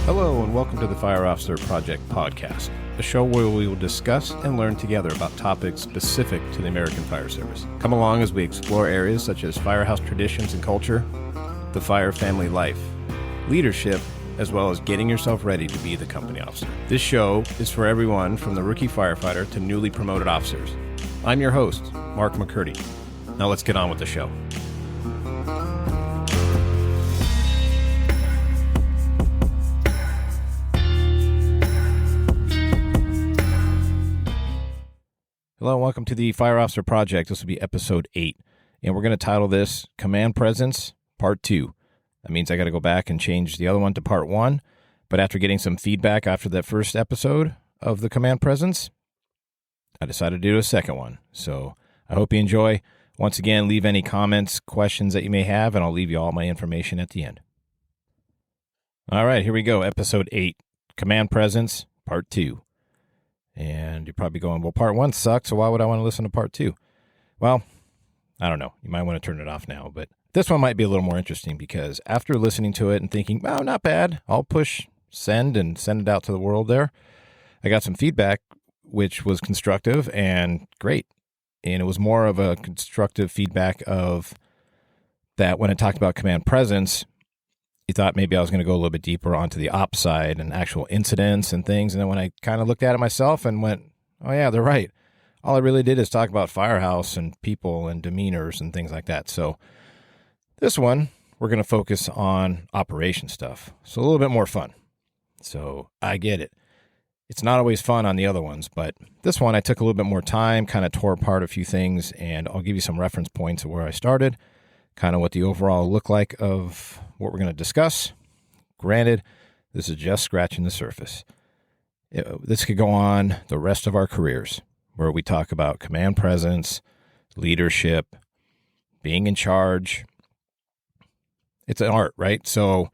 Hello and welcome to the Fire Officer Project podcast, a show where we will discuss and learn together about topics specific to the American Fire Service. Come along as we explore areas such as firehouse traditions and culture, the fire family life, leadership, as well as getting yourself ready to be the company officer. This show is for everyone from the rookie firefighter to newly promoted officers. I'm your host, Mark McCurdy. Now let's get on with the show. Hello and welcome to the Fire Officer Project. This will be episode 8, and we're going to title this Command Presence Part 2. That means I got to go back and change the other one to Part 1, but after getting some feedback after that first episode of the Command Presence, I decided to do a second one. So I hope you enjoy. Once again, leave any comments, questions that you may have, and I'll leave you all my information at the end. All right, here we go. Episode 8, Command Presence Part 2. And you're probably going, well, Part 1 sucked, so why would I want to listen to Part 2? Well, I don't know. You might want to turn it off now, but this one might be a little more interesting because after listening to it and thinking, oh, not bad, I'll push send and send it out to the world there, I got some feedback, which was constructive and great. And it was more of a constructive feedback of that when I talked about command presence, you thought maybe I was going to go a little bit deeper onto the ops side and actual incidents and things. And then when I kind of looked at it myself and went, oh, yeah, they're right. All I really did is talk about firehouse and people and demeanors and things like that. So this one, we're going to focus on operation stuff. So a little bit more fun. So I get it. It's not always fun on the other ones, but this one I took a little bit more time, kind of tore apart a few things, and I'll give you some reference points of where I started, kind of what the overall look like of what we're going to discuss. Granted, this is just scratching the surface. This could go on the rest of our careers, where we talk about command presence, leadership, being in charge. It's an art, right? So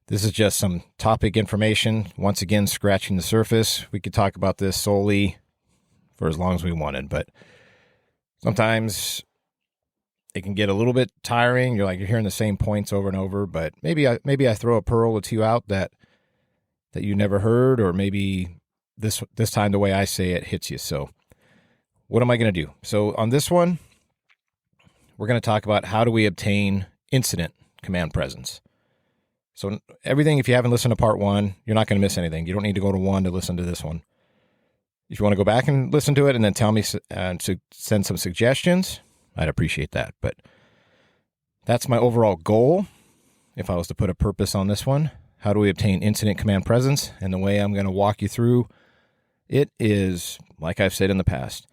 this is just some topic information. Once again, scratching the surface. We could talk about this solely for as long as we wanted, but sometimes it can get a little bit tiring. You're hearing the same points over and over, but maybe I throw a pearl or two out that you never heard, or maybe this time the way I say it hits you. So what am I going to do? So on this one, we're going to talk about how do we obtain incident command presence. So everything, if you haven't listened to Part 1, you're not going to miss anything. You don't need to go to 1 to listen to this one. If you want to go back and listen to it and then tell me and send some suggestions, I'd appreciate that. But that's my overall goal. If I was to put a purpose on this one, how do we obtain incident command presence? And the way I'm going to walk you through it is, like I've said in the past,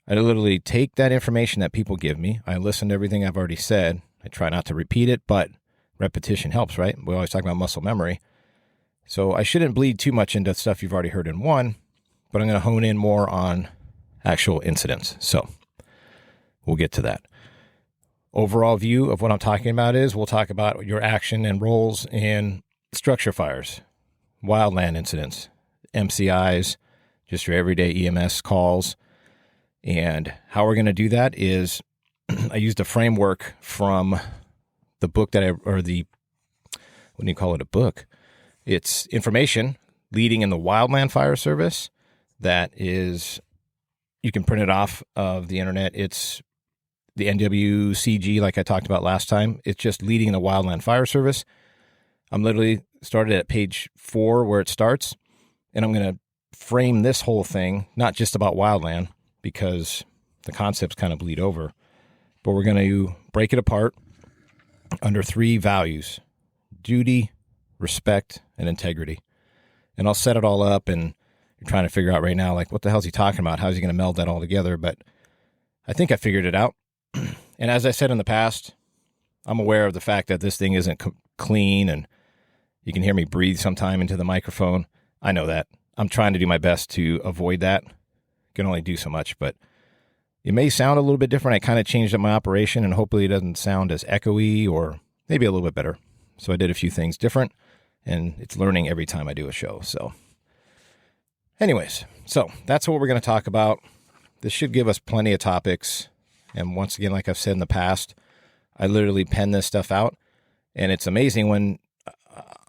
I literally take that information that people give me. I listen to everything I've already said. I try not to repeat it, but repetition helps, right? We always talk about muscle memory. So I shouldn't bleed too much into stuff you've already heard in one, but I'm going to hone in more on actual incidents. So we'll get to that. Overall view of what I'm talking about is we'll talk about your action and roles in structure fires, wildland incidents, MCIs, just your everyday EMS calls. And how we're going to do that is I used a framework from the book when do you call it a book? It's information leading in the wildland fire service that is, you can print it off of the internet. It's the NWCG, like I talked about last time. It's just leading in the wildland fire service. I'm literally started at page 4 where it starts, and I'm going to frame this whole thing, not just about wildland, because the concepts kind of bleed over, but we're going to break it apart under 3 values: duty, respect, and integrity. And I'll set it all up, and you're trying to figure out right now, what the hell is he talking about? How's he going to meld that all together? But I think I figured it out. And as I said in the past, I'm aware of the fact that this thing isn't clean, and you can hear me breathe sometime into the microphone. I know that. I'm trying to do my best to avoid that. Can only do so much, but it may sound a little bit different. I kind of changed up my operation, and hopefully it doesn't sound as echoey, or maybe a little bit better. So I did a few things different, and it's learning every time I do a show. So anyways, so that's what we're going to talk about. This should give us plenty of topics. And once again, like I've said in the past, I literally pen this stuff out, and it's amazing when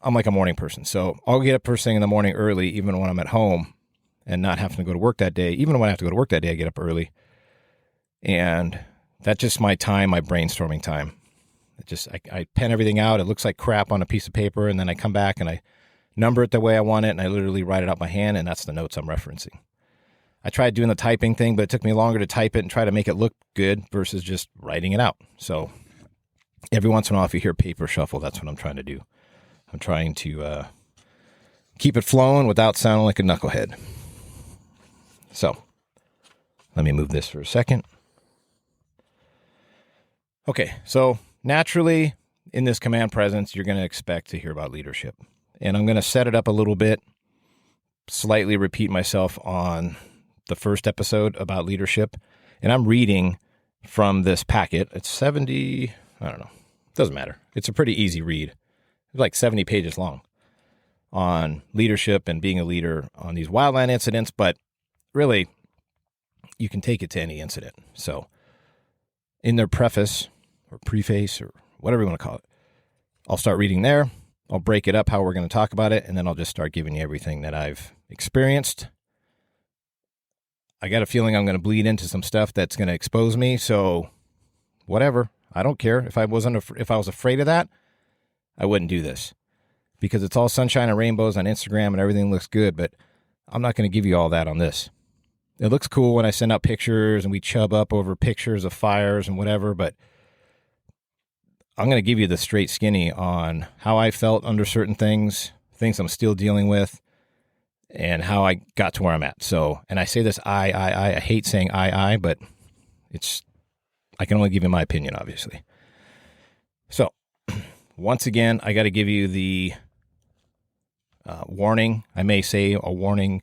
I'm like a morning person. So I'll get up first thing in the morning early, even when I'm at home and not having to go to work that day. Even when I have to go to work that day, I get up early. And that's just my time, my brainstorming time. I pen everything out. It looks like crap on a piece of paper, and then I come back and I number it the way I want it, and I literally write it out by hand, and that's the notes I'm referencing. I tried doing the typing thing, but it took me longer to type it and try to make it look good versus just writing it out. So every once in a while, if you hear paper shuffle, that's what I'm trying to do. I'm trying to keep it flowing without sounding like a knucklehead. So let me move this for a second. Okay, so naturally, in this command presence, you're going to expect to hear about leadership. And I'm going to set it up a little bit, slightly repeat myself on the first episode about leadership. And I'm reading from this packet. It's 70, I don't know, doesn't matter. It's a pretty easy read. It's like 70 pages long on leadership and being a leader on these wildland incidents. But really, you can take it to any incident. So in their preface or preface or whatever you want to call it, I'll start reading there. I'll break it up how we're going to talk about it, and then I'll just start giving you everything that I've experienced. I got a feeling I'm going to bleed into some stuff that's going to expose me, so whatever. I don't care. If I was afraid of that, I wouldn't do this, because it's all sunshine and rainbows on Instagram and everything looks good, but I'm not going to give you all that on this. It looks cool when I send out pictures and we chub up over pictures of fires and whatever, but I'm going to give you the straight skinny on how I felt under certain things I'm still dealing with, and how I got to where I'm at. So, and I say this I hate saying I, but I can only give you my opinion, obviously. So, once again, I got to give you the warning. I may say a warning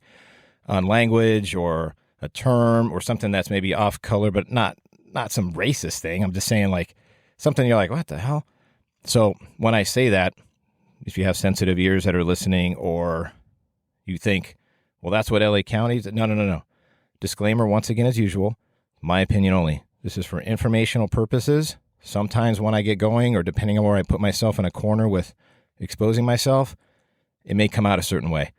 on language or a term or something that's maybe off color, but not some racist thing. I'm just saying like something you're like, what the hell? So when I say that, if you have sensitive ears that are listening, or you think, well, that's what LA County is. No. Disclaimer, once again, as usual, my opinion only. This is for informational purposes. Sometimes when I get going, or depending on where I put myself in a corner with exposing myself, it may come out a certain way.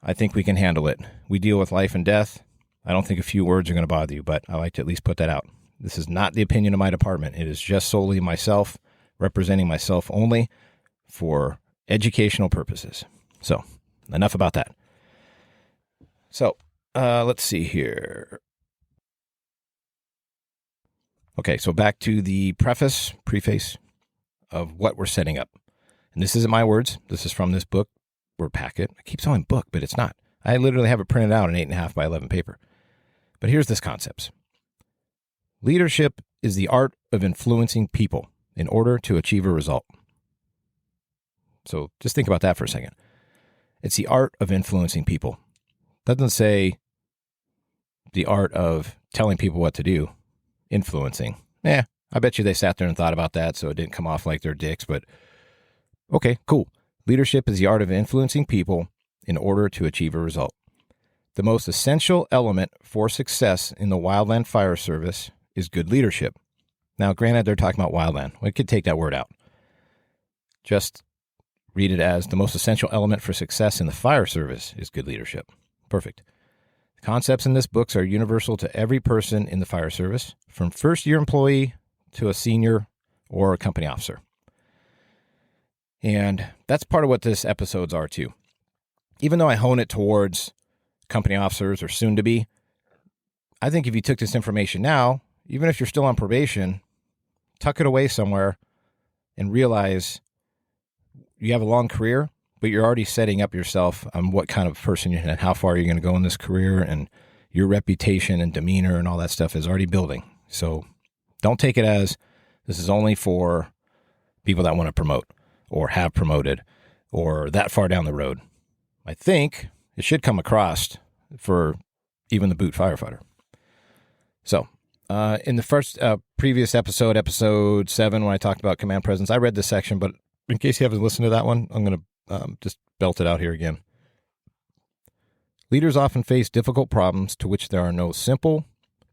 I think we can handle it. We deal with life and death. I don't think a few words are going to bother you, but I like to at least put that out. This is not the opinion of my department. It is just solely myself, representing myself only for educational purposes. So, enough about that. So, let's see here. Okay, so back to the preface of what we're setting up. And this isn't my words. This is from this book or packet. I keep saying book, but it's not. I literally have it printed out in 8.5 by 11 paper. But here's this concept. Leadership is the art of influencing people in order to achieve a result. So just think about that for a second. It's the art of influencing people. It doesn't say the art of telling people what to do, influencing. I bet you they sat there and thought about that, so it didn't come off like they're dicks, but okay, cool. Leadership is the art of influencing people in order to achieve a result. The most essential element for success in the Wildland Fire Service is good leadership. Now, granted, they're talking about wildland. We could take that word out. Just read it as the most essential element for success in the fire service is good leadership. Perfect. The concepts in this book are universal to every person in the fire service, from first-year employee to a senior or a company officer. And that's part of what this episodes are too. Even though I hone it towards company officers or soon to be, I think if you took this information now, even if you're still on probation, tuck it away somewhere and realize you have a long career, but you're already setting up yourself on what kind of person you're and how far you're going to go in this career, and your reputation and demeanor and all that stuff is already building. So don't take it as this is only for people that want to promote or have promoted or that far down the road. I think it should come across for even the boot firefighter. So in the first previous episode 7, when I talked about command presence, I read this section, but in case you haven't listened to that one, I'm going to just belt it out here again. Leaders often face difficult problems to which there are no simple,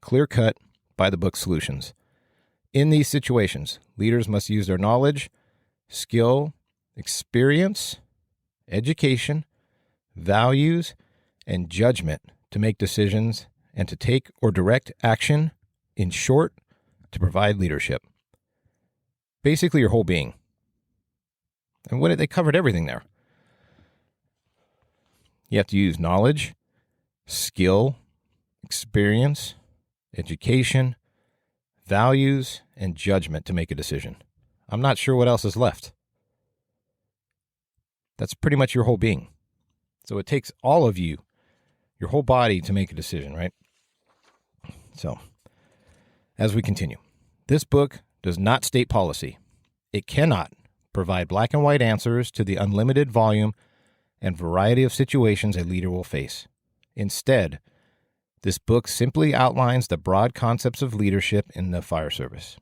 clear-cut, by-the-book solutions. In these situations, leaders must use their knowledge, skill, experience, education, values, and judgment to make decisions and to take or direct action, in short, to provide leadership. Basically, your whole being. And they covered everything there. You have to use knowledge, skill, experience, education, values, and judgment to make a decision. I'm not sure what else is left. That's pretty much your whole being. So it takes all of you, your whole body, to make a decision, right? So, as we continue, this book does not state policy. It cannot provide black and white answers to the unlimited volume and variety of situations a leader will face. Instead, this book simply outlines the broad concepts of leadership in the fire service,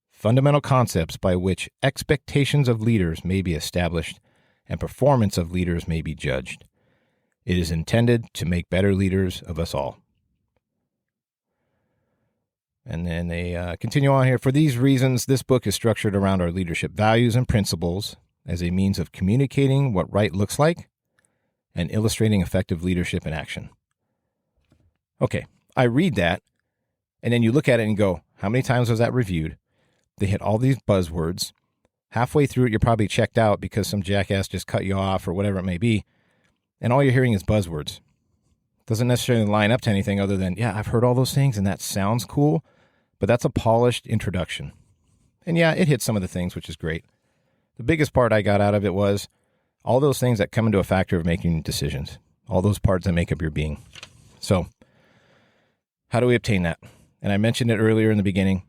fundamental concepts by which expectations of leaders may be established and performance of leaders may be judged. It is intended to make better leaders of us all. And then they continue on here. For these reasons, this book is structured around our leadership values and principles as a means of communicating what right looks like and illustrating effective leadership in action. Okay, I read that, and then you look at it and go, how many times was that reviewed? They hit all these buzzwords. Halfway through it, you're probably checked out because some jackass just cut you off or whatever it may be, and all you're hearing is buzzwords. Doesn't necessarily line up to anything other than, yeah, I've heard all those things, and that sounds cool, but that's a polished introduction. And yeah, it hits some of the things, which is great. The biggest part I got out of it was all those things that come into a factor of making decisions, all those parts that make up your being. So, how do we obtain that? And I mentioned it earlier in the beginning,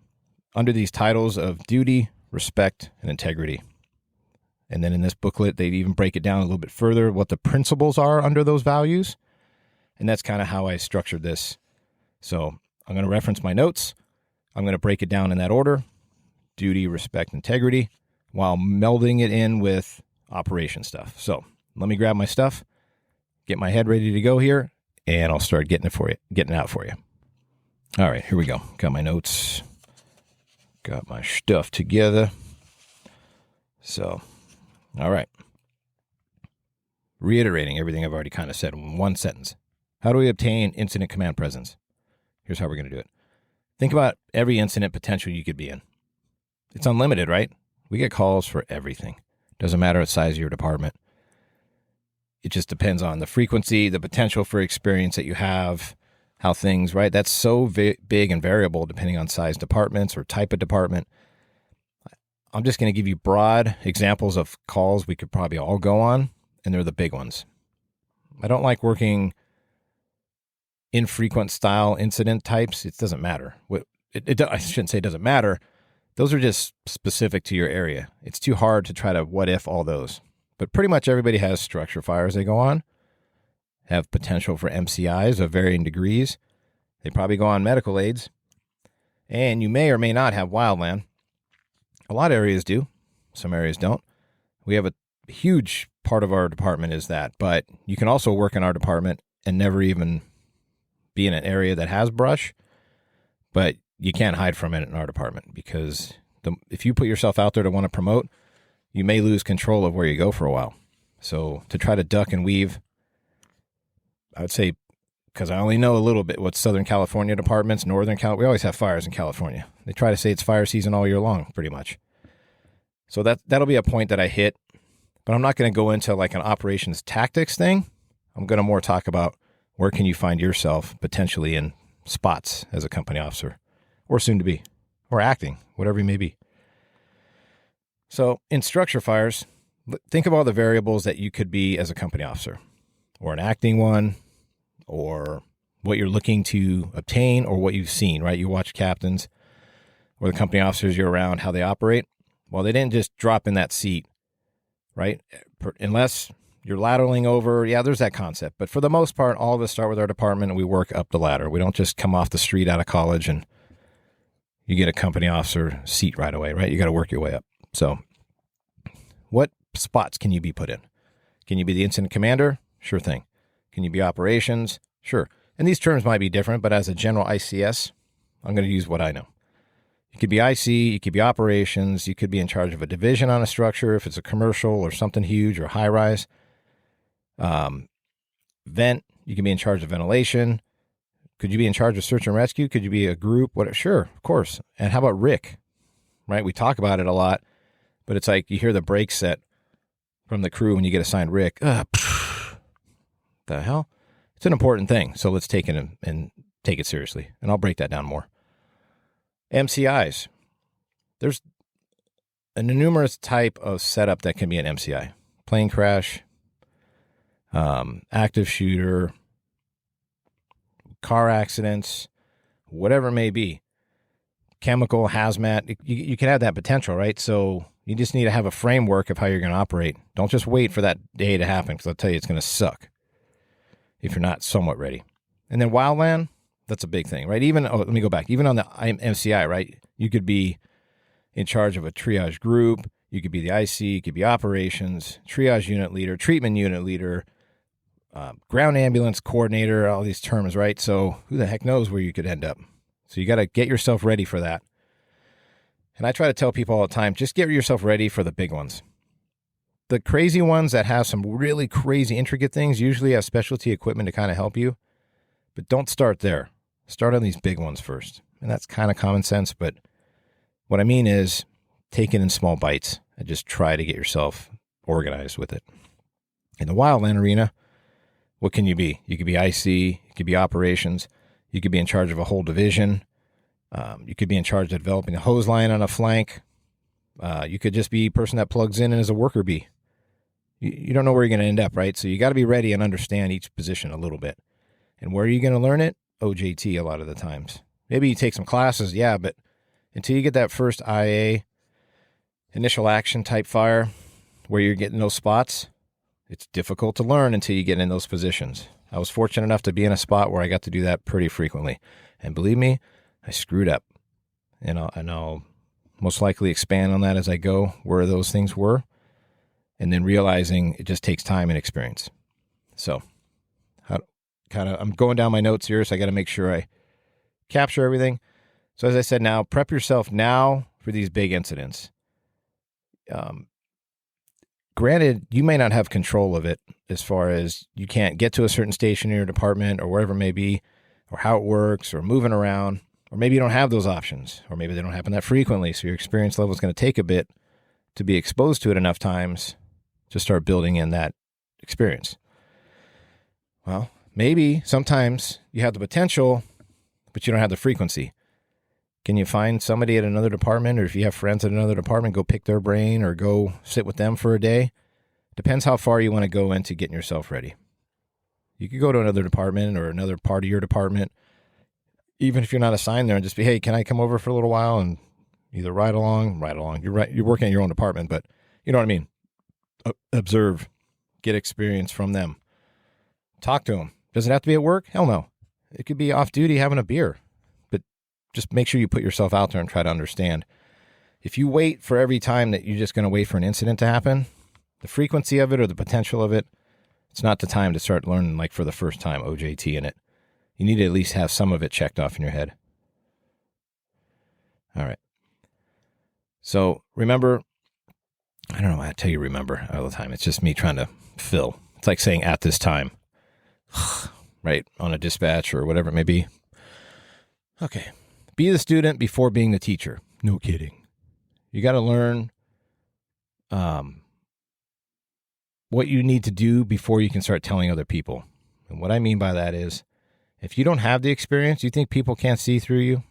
under these titles of duty, respect, and integrity. And then in this booklet, they even break it down a little bit further, what the principles are under those values. And that's kind of how I structured this. So I'm going to reference my notes. I'm going to break it down in that order: duty, respect, integrity, while melding it in with operation stuff. So let me grab my stuff, get my head ready to go here, and I'll start getting it out for you. All right, here we go. Got my notes, got my stuff together. So, all right. Reiterating everything I've already kind of said in one sentence. How do we obtain incident command presence? Here's how we're going to do it. Think about every incident potential you could be in. It's unlimited, right? We get calls for everything. Doesn't matter the size of your department. It just depends on the frequency, the potential for experience that you have, how things, right? That's so big and variable depending on size departments or type of department. I'm just going to give you broad examples of calls we could probably all go on, and they're the big ones. I don't like working infrequent style incident types. It doesn't matter. I shouldn't say it doesn't matter. Those are just specific to your area. It's too hard to try to what if all those. But pretty much everybody has structure fires they go on, have potential for MCIs of varying degrees. They probably go on medical aids. And you may or may not have wildland. A lot of areas do. Some areas don't. We have a huge part of our department is that. But you can also work in our department and never even be in an area that has brush. But you can't hide from it in our department because if you put yourself out there to want to promote, you may lose control of where you go for a while. So to try to duck and weave, I would say, because I only know a little bit what Southern California departments, Northern California, we always have fires in California. They try to say it's fire season all year long, pretty much. So that'll be a point that I hit, but I'm not going to go into like an operations tactics thing. I'm going to more talk about where can you find yourself potentially in spots as a company officer or soon to be, or acting, whatever you may be. So in structure fires, think of all the variables that you could be as a company officer, or an acting one, or what you're looking to obtain, or what you've seen, right? You watch captains or the company officers you're around, how they operate. Well, they didn't just drop in that seat, right? Unless you're lateraling over. Yeah, there's that concept. But for the most part, all of us start with our department and we work up the ladder. We don't just come off the street out of college and you get a company officer seat right away, right? You got to work your way up. So what spots can you be put in? Can you be the incident commander? Sure thing. Can you be operations? Sure. And these terms might be different, but as a general ICS, I'm going to use what I know. You could be IC, you could be operations, you could be in charge of a division on a structure if it's a commercial or something huge or high rise. Vent, you can be in charge of ventilation. Could you be in charge of search and rescue? Could you be a group? What? Sure, of course. And how about RIC? Right? We talk about it a lot, but it's like you hear the brake set from the crew when you get assigned RIC. The hell? It's an important thing, so let's take it and take it seriously. And I'll break that down more. MCIs. There's an numerous type of setup that can be an MCI. Plane crash, active shooter, car accidents, whatever it may be. Chemical, hazmat, you can have that potential, right? So you just need to have a framework of how you're going to operate. Don't just wait for that day to happen, because I'll tell you it's going to suck if you're not somewhat ready. And then wildland, that's a big thing, right? Let me go back. Even on the MCI, right? You could be in charge of a triage group. You could be the IC. You could be operations, triage unit leader, treatment unit leader, ground ambulance coordinator, all these terms, right? So who the heck knows where you could end up? So you got to get yourself ready for that. And I try to tell people all the time, just get yourself ready for the big ones. The crazy ones that have some really crazy, intricate things usually have specialty equipment to kind of help you. But don't start there. Start on these big ones first. And that's kind of common sense, but what I mean is take it in small bites and just try to get yourself organized with it. In the wildland arena, what can you be? You could be IC, you could be operations, you could be in charge of a whole division, you could be in charge of developing a hose line on a flank, you could just be a person that plugs in and is a worker bee. You don't know where you're going to end up, right? So you got to be ready and understand each position a little bit. And where are you going to learn it? OJT a lot of the times. Maybe you take some classes, yeah, but until you get that first IA, initial action type fire, where you're getting those spots, it's difficult to learn until you get in those positions. I was fortunate enough to be in a spot where I got to do that pretty frequently. And believe me, I screwed up. And I'll most likely expand on that as I go, where those things were. And then realizing it just takes time and experience. So I'm going down my notes here, so I got to make sure I capture everything. So as I said, now prep yourself now for these big incidents. Granted, you may not have control of it as far as you can't get to a certain station in your department or wherever it may be, or how it works, or moving around, or maybe you don't have those options, or maybe they don't happen that frequently. So your experience level is going to take a bit to be exposed to it enough times to start building in that experience. Well, maybe sometimes you have the potential, but you don't have the frequency. Can you find somebody at another department, or if you have friends at another department, go pick their brain or go sit with them for a day? Depends how far you want to go into getting yourself ready. You could go to another department or another part of your department, even if you're not assigned there, and just be, hey, can I come over for a little while and either ride along. You're working in your own department, but you know what I mean? Observe, get experience from them. Talk to them. Does it have to be at work? Hell no. It could be off duty having a beer. Just make sure you put yourself out there and try to understand. If you wait for every time that you're just going to wait for an incident to happen, the frequency of it or the potential of it, it's not the time to start learning like for the first time OJT in it. You need to at least have some of it checked off in your head. All right. So remember, I don't know why I tell you remember all the time. It's just me trying to fill. It's like saying at this time, right, on a dispatch or whatever it may be. Okay. Be the student before being the teacher. No kidding. You got to learn what you need to do before you can start telling other people. And what I mean by that is, if you don't have the experience, you think people can't see through you?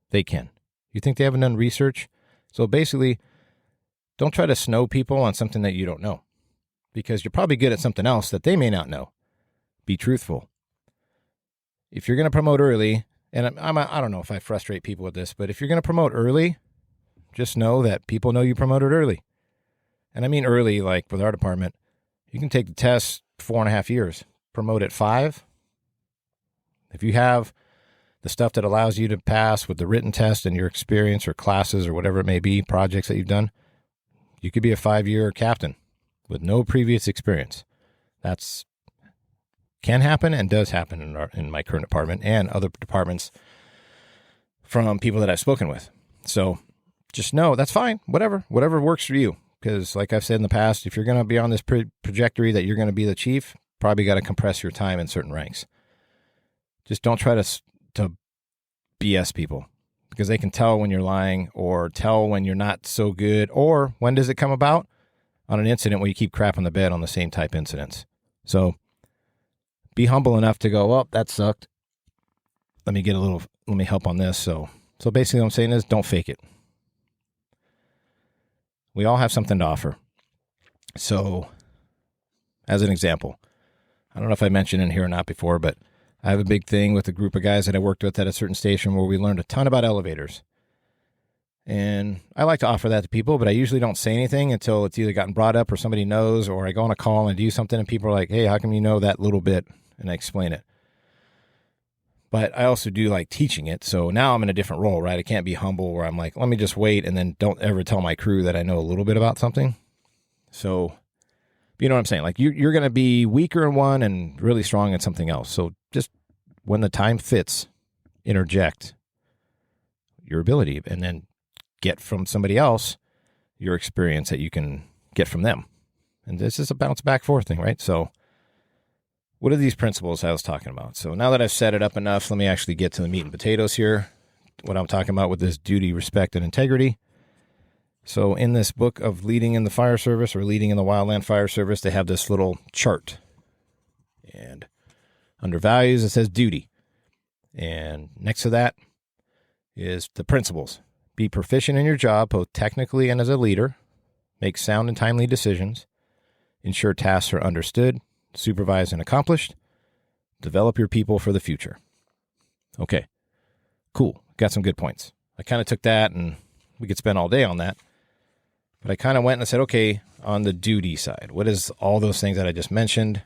They can. You think they haven't done research? So basically, don't try to snow people on something that you don't know, because you're probably good at something else that they may not know. Be truthful. If you're going to promote early, and I don't know if I frustrate people with this, but if you're going to promote early, just know that people know you promoted early. And I mean early, like with our department, you can take the test 4.5 years, promote at 5. If you have the stuff that allows you to pass with the written test and your experience or classes or whatever it may be, projects that you've done, you could be a 5-year captain with no previous experience. That's can happen and does happen in my current department and other departments from people that I've spoken with. So just know that's fine. Whatever works for you. Because like I've said in the past, if you're going to be on this trajectory that you're going to be the chief, probably got to compress your time in certain ranks. Just don't try to BS people, because they can tell when you're lying or tell when you're not so good. Or when does it come about? On an incident where you keep crap on the bed on the same type incidents. So be humble enough to go, well, that sucked. Let me help on this. So basically what I'm saying is don't fake it. We all have something to offer. So as an example, I don't know if I mentioned in here or not before, but I have a big thing with a group of guys that I worked with at a certain station where we learned a ton about elevators. And I like to offer that to people, but I usually don't say anything until it's either gotten brought up or somebody knows, or I go on a call and do something and people are like, hey, how come you know that little bit? And I explain it. But I also do like teaching it. So now I'm in a different role, right? I can't be humble where I'm like, let me just wait and then don't ever tell my crew that I know a little bit about something. So you know what I'm saying? Like you're going to be weaker in one and really strong in something else. So just when the time fits, interject your ability and then get from somebody else your experience that you can get from them. And this is a bounce back forth thing, right? So what are these principles I was talking about? So now that I've set it up enough, let me actually get to the meat and potatoes here. What I'm talking about with this duty, respect, and integrity. So in this book of Leading in the Fire Service or Leading in the Wildland Fire Service, they have this little chart. And under values, it says duty. And next to that is the principles. Be proficient in your job, both technically and as a leader. Make sound and timely decisions. Ensure tasks are understood, supervised, and accomplished. Develop your people for the future. Okay, cool. Got some good points. I kind of took that, and we could spend all day on that. But I kind of went and I said, okay, on the duty side, what is all those things that I just mentioned?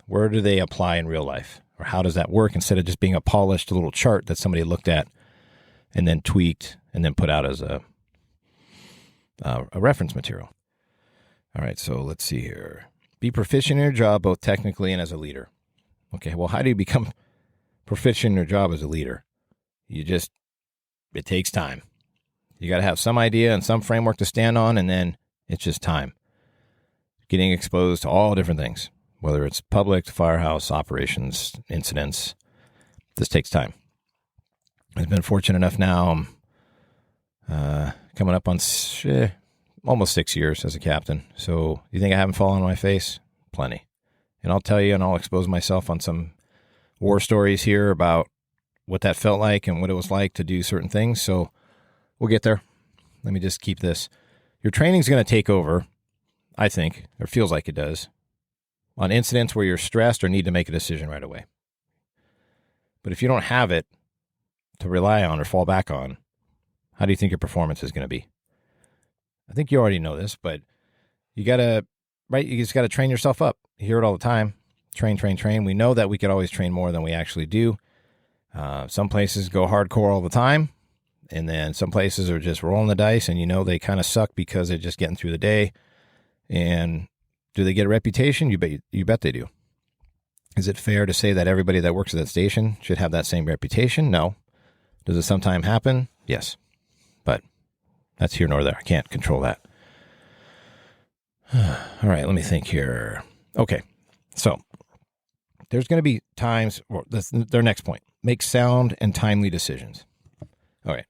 Where do they apply in real life? Or how does that work instead of just being a polished little chart that somebody looked at and then tweaked and then put out as a reference material? All right, so let's see here. Be proficient in your job, both technically and as a leader. Okay, well, how do you become proficient in your job as a leader? It takes time. You got to have some idea and some framework to stand on, and then it's just time. Getting exposed to all different things, whether it's public, firehouse, operations, incidents. This takes time. I've been fortunate enough now. I'm coming up on almost 6 years as a captain. So you think I haven't fallen on my face? Plenty. And I'll tell you, and I'll expose myself on some war stories here about what that felt like and what it was like to do certain things. So we'll get there. Let me just keep this. Your training's going to take over, I think, or feels like it does, on incidents where you're stressed or need to make a decision right away. But if you don't have it to rely on or fall back on, how do you think your performance is going to be? I think you already know this, but you just got to train yourself up. You hear it all the time. Train, train, train. We know that we could always train more than we actually do. Some places go hardcore all the time, and then some places are just rolling the dice, and they kind of suck because they're just getting through the day. And do they get a reputation? You bet they do. Is it fair to say that everybody that works at that station should have that same reputation? No. Does it sometimes happen? Yes. But that's here nor there. I can't control that. All right, let me think here. Okay, so there's going to be times, that's their next point, make sound and timely decisions. All right,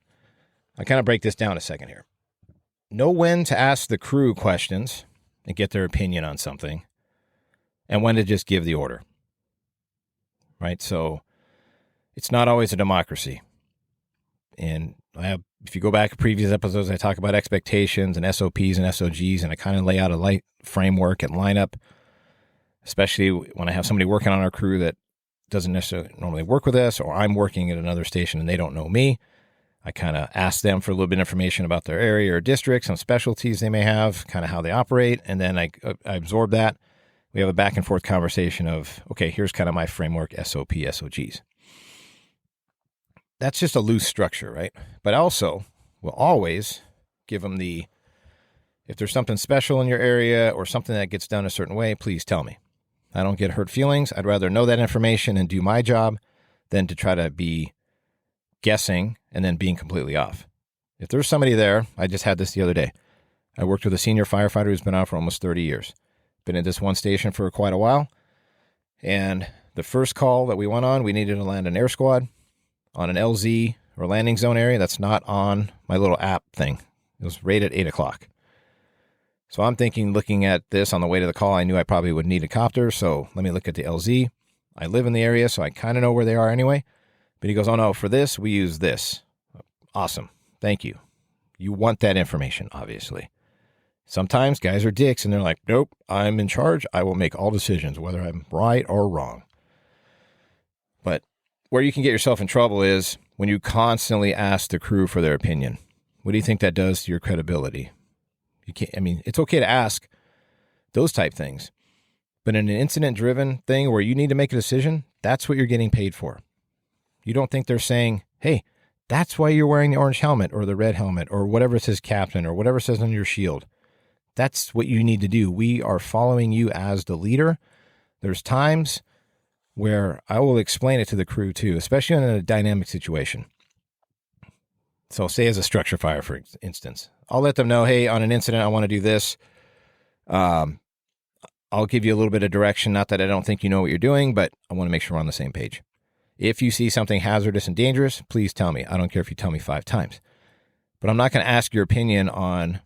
I kind of break this down a second here. Know when to ask the crew questions and get their opinion on something, and when to just give the order. Right, so it's not always a democracy. And if you go back to previous episodes, I talk about expectations and SOPs and SOGs, and I kind of lay out a light framework and lineup, especially when I have somebody working on our crew that doesn't necessarily normally work with us, or I'm working at another station and they don't know me. I kind of ask them for a little bit of information about their area or district, some specialties they may have, kind of how they operate, and then I absorb that. We have a back and forth conversation of, okay, here's kind of my framework, SOP, SOGs. That's just a loose structure, right? But also, we'll always give them if there's something special in your area or something that gets done a certain way, please tell me. I don't get hurt feelings. I'd rather know that information and do my job than to try to be guessing and then being completely off. If there's somebody there, I just had this the other day. I worked with a senior firefighter who's been out for almost 30 years. Been at this one station for quite a while. And the first call that we went on, we needed to land an air squad on an LZ or landing zone area that's not on my little app thing. It was right at 8 o'clock. So I'm thinking, looking at this on the way to the call, I knew I probably would need a copter. So let me look at the LZ. I live in the area, so I kind of know where they are anyway. But he goes, oh no, for this, we use this. Awesome. Thank you. You want that information, obviously. Sometimes guys are dicks and they're like, nope, I'm in charge. I will make all decisions, whether I'm right or wrong. But where you can get yourself in trouble is when you constantly ask the crew for their opinion. What do you think that does to your credibility? You can't, it's okay to ask those type things. But in an incident-driven thing where you need to make a decision, that's what you're getting paid for. You don't think they're saying, hey, that's why you're wearing the orange helmet or the red helmet or whatever it says captain or whatever it says on your shield. That's what you need to do. We are following you as the leader. There's times where I will explain it to the crew too, especially in a dynamic situation. So say as a structure fire, for instance, I'll let them know, hey, on an incident, I want to do this. I'll give you a little bit of direction. Not that I don't think you know what you're doing, but I want to make sure we're on the same page. If you see something hazardous and dangerous, please tell me. I don't care if you tell me 5 times. But I'm not going to ask your opinion on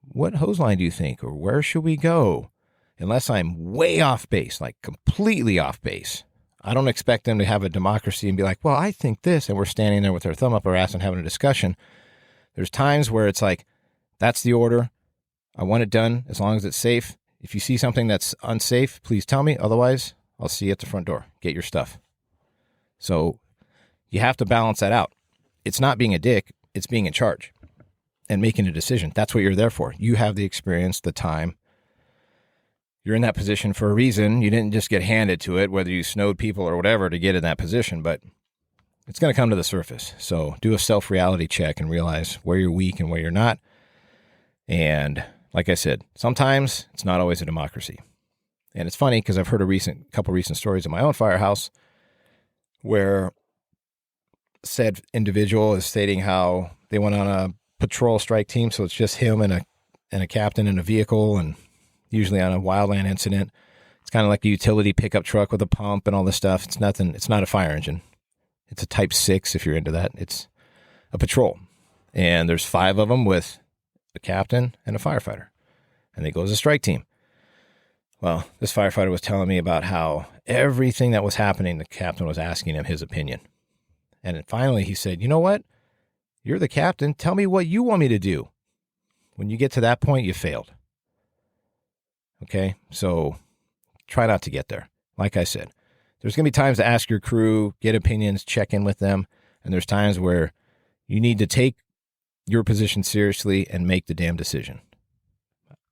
what hose line do you think or where should we go unless I'm way off base, like completely off base. I don't expect them to have a democracy and be like, well, I think this, and we're standing there with our thumb up our ass and having a discussion. There's times where it's like, that's the order. I want it done as long as it's safe. If you see something that's unsafe, please tell me. Otherwise, I'll see you at the front door. Get your stuff. So you have to balance that out. It's not being a dick. It's being in charge and making a decision. That's what you're there for. You have the experience, the time. You're in that position for a reason. You didn't just get handed to it, whether you snowed people or whatever to get in that position, but it's going to come to the surface. So do a self-reality check and realize where you're weak and where you're not. And like I said, sometimes it's not always a democracy. And it's funny because I've heard a couple recent stories in my own firehouse where said individual is stating how they went on a patrol strike team. So it's just him and a captain in a vehicle, and usually on a wildland incident. It's kind of like a utility pickup truck with a pump and all this stuff. It's nothing. It's not a fire engine. It's a Type 6 if you're into that. It's a patrol. And there's 5 of them with a captain and a firefighter. And they go as a strike team. Well, this firefighter was telling me about how everything that was happening, the captain was asking him his opinion. And then finally he said, you know what? You're the captain. Tell me what you want me to do. When you get to that point, you failed. Okay? So try not to get there. Like I said, there's going to be times to ask your crew, get opinions, check in with them. And there's times where you need to take your position seriously and make the damn decision.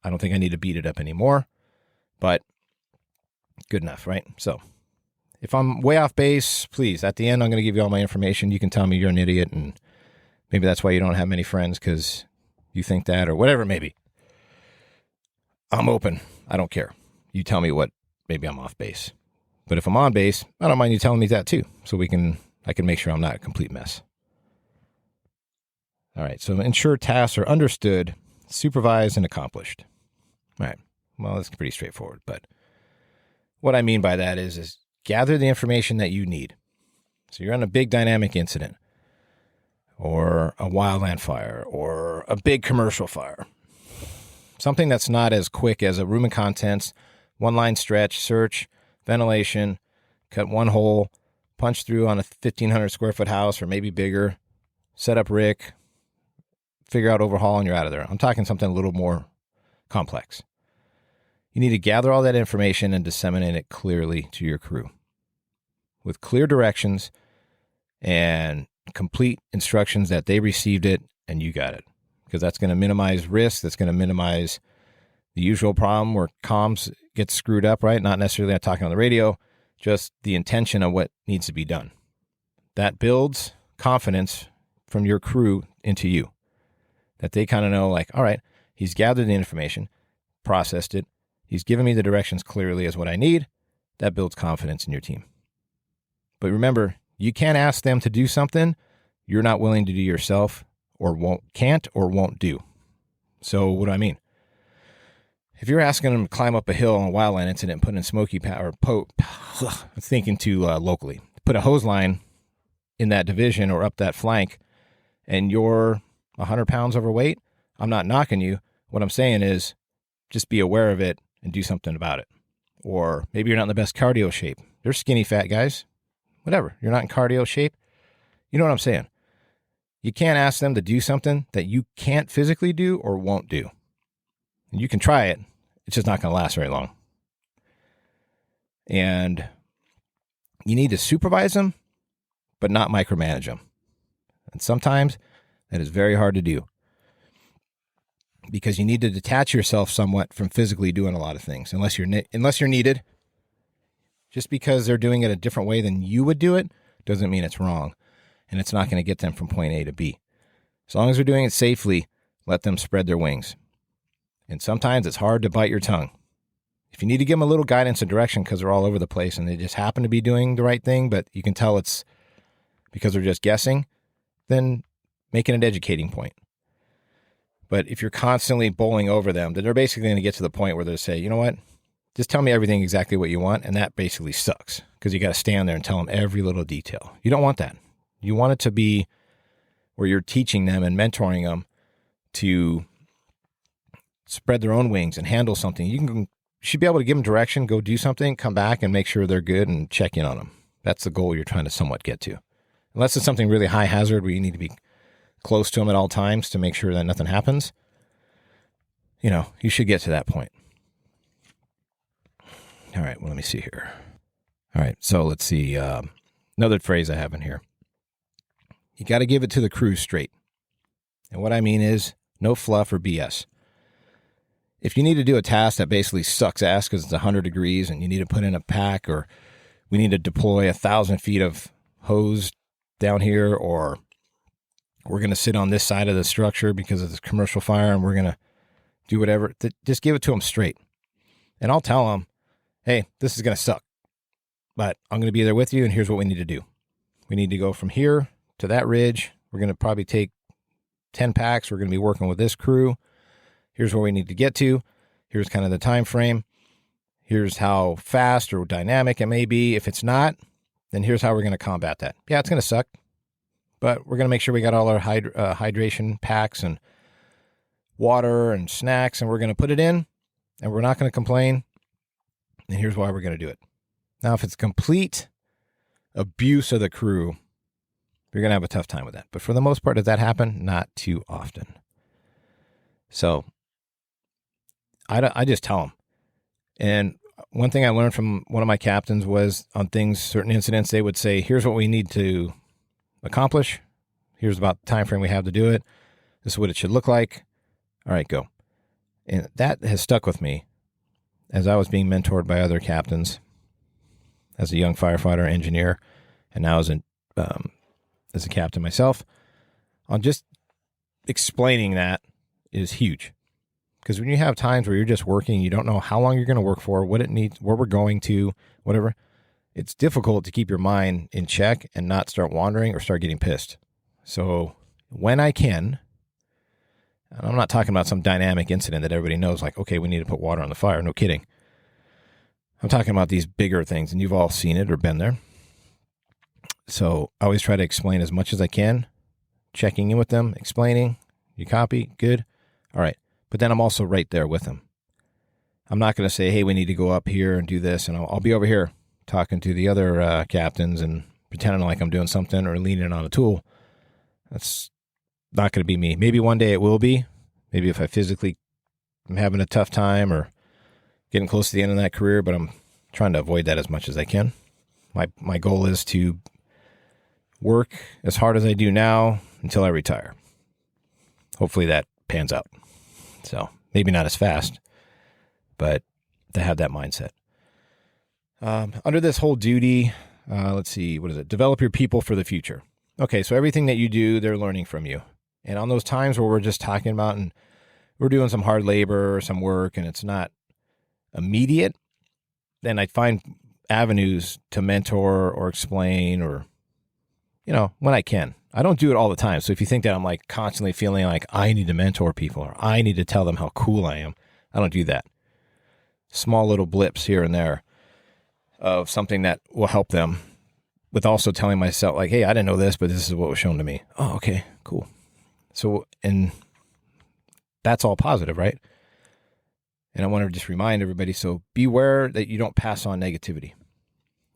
I don't think I need to beat it up anymore, but good enough, right? So if I'm way off base, please, at the end, I'm going to give you all my information. You can tell me you're an idiot, and maybe that's why you don't have many friends, because you think that, or whatever it may be. I'm open. I don't care. You tell me what, maybe I'm off base. But if I'm on base, I don't mind you telling me that too, so I can make sure I'm not a complete mess. All right, so ensure tasks are understood, supervised, and accomplished. All right, well, that's pretty straightforward, but what I mean by that is gather the information that you need. So you're on a big dynamic incident, or a wildland fire, or a big commercial fire. Something that's not as quick as a room and contents, one-line stretch, search, ventilation, cut one hole, punch through on a 1,500 square foot house or maybe bigger, set up RIC, figure out overhaul, and you're out of there. I'm talking something a little more complex. You need to gather all that information and disseminate it clearly to your crew with clear directions and complete instructions that they received it and you got it. Because that's going to minimize risk. That's going to minimize the usual problem where comms get screwed up, right? Not necessarily talking on the radio, just the intention of what needs to be done. That builds confidence from your crew into you. That they kind of know, like, all right, he's gathered the information, processed it, he's given me the directions clearly as what I need. That builds confidence in your team. But remember, you can't ask them to do something you're not willing to do yourself or can't or won't do. So what do I mean? If you're asking them to climb up a hill on a wildland incident and put in smoky power, I'm thinking too locally, put a hose line in that division or up that flank, and you're 100 pounds overweight, I'm not knocking you. What I'm saying is just be aware of it and do something about it. Or maybe you're not in the best cardio shape. There's skinny fat guys. Whatever. You're not in cardio shape. You know what I'm saying? You can't ask them to do something that you can't physically do or won't do. And you can try it. It's just not going to last very long. And you need to supervise them, but not micromanage them. And sometimes that is very hard to do because you need to detach yourself somewhat from physically doing a lot of things unless you're needed. Just because they're doing it a different way than you would do it doesn't mean it's wrong, and it's not going to get them from point A to B. As long as they're doing it safely, let them spread their wings. And sometimes it's hard to bite your tongue. If you need to give them a little guidance and direction because they're all over the place and they just happen to be doing the right thing, but you can tell it's because they're just guessing, then make it an educating point. But if you're constantly bowling over them, then they're basically going to get to the point where they'll say, you know what, just tell me everything exactly what you want. And that basically sucks because you got to stand there and tell them every little detail. You don't want that. You want it to be where you're teaching them and mentoring them to spread their own wings and handle something. You should be able to give them direction, go do something, come back and make sure they're good and check in on them. That's the goal you're trying to somewhat get to. Unless it's something really high hazard where you need to be close to them at all times to make sure that nothing happens, you should get to that point. All right, well, let me see here. All right, so let's see. Another phrase I have in here. You got to give it to the crew straight. And what I mean is no fluff or BS. If you need to do a task that basically sucks ass because it's 100 degrees and you need to put in a pack, or we need to deploy 1,000 feet of hose down here, or we're going to sit on this side of the structure because of this commercial fire and we're going to do whatever, just give it to them straight. And I'll tell them, hey, this is going to suck, but I'm going to be there with you, and here's what we need to do. We need to go from here to that ridge. We're going to probably take 10 packs. We're going to be working with this crew. Here's where we need to get to. Here's kind of the time frame. Here's how fast or dynamic it may be. If it's not, then here's how we're going to combat that. Yeah, it's going to suck, but we're going to make sure we got all our hydration packs and water and snacks, and we're going to put it in, and we're not going to complain. And here's why we're going to do it. Now, if it's complete abuse of the crew, you're going to have a tough time with that. But for the most part, does that happen? Not too often. So I just tell them. And one thing I learned from one of my captains was on certain incidents, they would say, here's what we need to accomplish. Here's about the time frame we have to do it. This is what it should look like. All right, go. And that has stuck with me as I was being mentored by other captains as a young firefighter engineer, and now as a captain myself, on just explaining that is huge. Because when you have times where you're just working, you don't know how long you're going to work for, what it needs, where we're going to, whatever, it's difficult to keep your mind in check and not start wandering or start getting pissed. So when I can, and I'm not talking about some dynamic incident that everybody knows, like, okay, we need to put water on the fire. No kidding. I'm talking about these bigger things, and you've all seen it or been there. So I always try to explain as much as I can, checking in with them, explaining. You copy? Good. All right. But then I'm also right there with them. I'm not going to say, hey, we need to go up here and do this, and I'll be over here talking to the other captains and pretending like I'm doing something or leaning on a tool. That's not going to be me. Maybe one day it will be. Maybe if I physically am having a tough time or getting close to the end of that career, but I'm trying to avoid that as much as I can. My goal is to work as hard as I do now until I retire. Hopefully that pans out. So maybe not as fast, but to have that mindset. Under this whole duty, let's see, what is it? Develop your people for the future. Okay, so everything that you do, they're learning from you. And on those times where we're just talking about and we're doing some hard labor or some work and it's not immediate, then I find avenues to mentor or explain or when I can. I don't do it all the time. So if you think that I'm like constantly feeling like I need to mentor people or I need to tell them how cool I am, I don't do that. Small little blips here and there of something that will help them, with also telling myself like, hey, I didn't know this, but this is what was shown to me. Oh, okay, cool. So, and that's all positive, right? And I want to just remind everybody, so beware that you don't pass on negativity.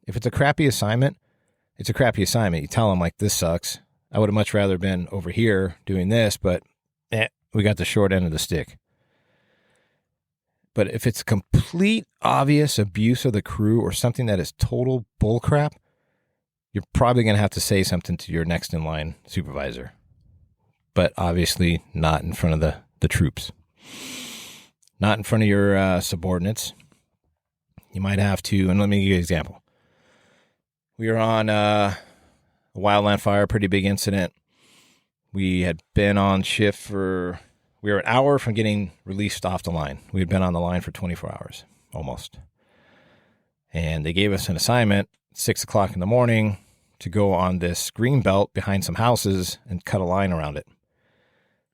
If it's a crappy assignment, it's a crappy assignment. You tell them like, this sucks. I would have much rather been over here doing this, but we got the short end of the stick. But if it's complete obvious abuse of the crew or something that is total bullcrap, you're probably going to have to say something to your next in line supervisor. But obviously not in front of the troops. Not in front of your subordinates. You might have to, and let me give you an example. We were on a wildland fire, pretty big incident. We had been on shift we were an hour from getting released off the line. We had been on the line for 24 hours, almost. And they gave us an assignment, 6 o'clock in the morning, to go on this green belt behind some houses and cut a line around it.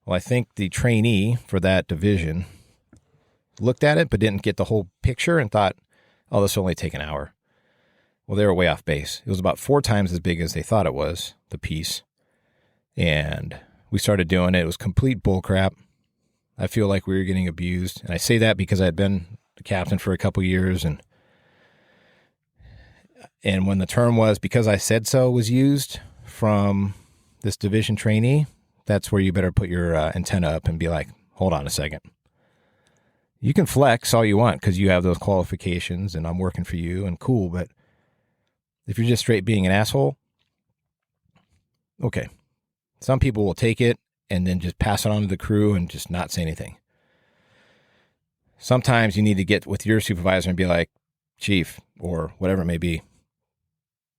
Well, I think the trainee for that division looked at it but didn't get the whole picture and thought, oh, this will only take an hour. Well, they were way off base. It was about 4 times as big as they thought it was, the piece. And we started doing it. It was complete bullcrap. I feel like we were getting abused. And I say that because I had been the captain for a couple years. And when the term was because I said so was used from this division trainee, that's where you better put your antenna up and be like, hold on a second. You can flex all you want because you have those qualifications and I'm working for you and cool. But if you're just straight being an asshole, okay. Some people will take it and then just pass it on to the crew and just not say anything. Sometimes you need to get with your supervisor and be like, chief, or whatever it may be.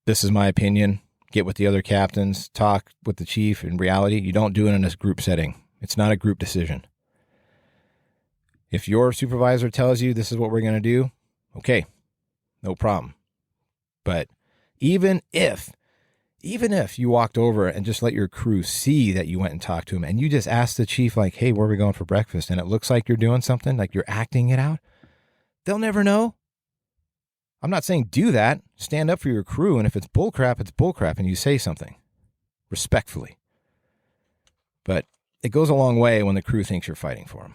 This is my opinion. Get with the other captains, talk with the chief. In reality, you don't do it in a group setting. It's not a group decision. If your supervisor tells you this is what we're going to do, okay, no problem. But even if you walked over and just let your crew see that you went and talked to him and you just asked the chief like, hey, where are we going for breakfast? And it looks like you're doing something, like you're acting it out, they'll never know. I'm not saying do that. Stand up for your crew. And if it's bullcrap, it's bullcrap. And you say something respectfully. But it goes a long way when the crew thinks you're fighting for them.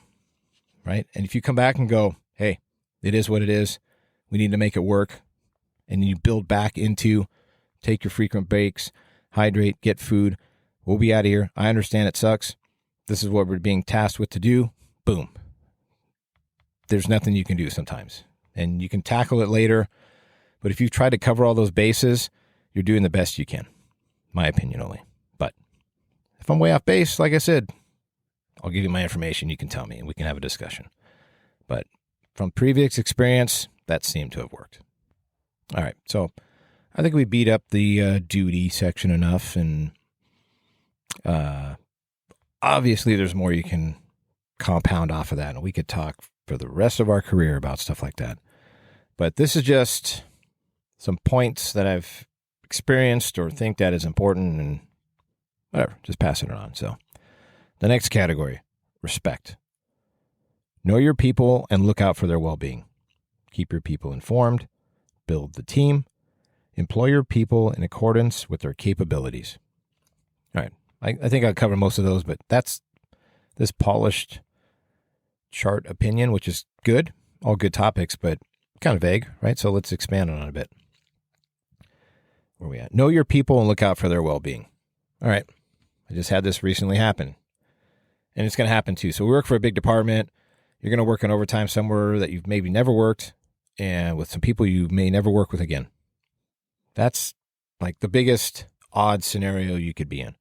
Right? And if you come back and go, hey, it is what it is. We need to make it work. And you build back into take your frequent breaks, hydrate, get food. We'll be out of here. I understand it sucks. This is what we're being tasked with to do. Boom. There's nothing you can do sometimes. And you can tackle it later. But if you try to cover all those bases, you're doing the best you can. My opinion only. But if I'm way off base, like I said, I'll give you my information. You can tell me and we can have a discussion. But from previous experience, that seemed to have worked. All right. So I think we beat up the duty section enough. And obviously there's more you can compound off of that. And we could talk for the rest of our career about stuff like that. But this is just some points that I've experienced or think that is important and whatever, just passing it on. So the next category, respect. Know your people and look out for their well-being. Keep your people informed, build the team, employ your people in accordance with their capabilities. All right. I think I'll cover most of those, but that's this polished chart opinion, which is good, all good topics, but kind of vague, right? So let's expand on it a bit. Where are we at? Know your people and look out for their well-being. All right. I just had this recently happen. And it's going to happen too. So we work for a big department. You're going to work on overtime somewhere that you've maybe never worked and with some people you may never work with again. That's like the biggest odd scenario you could be in.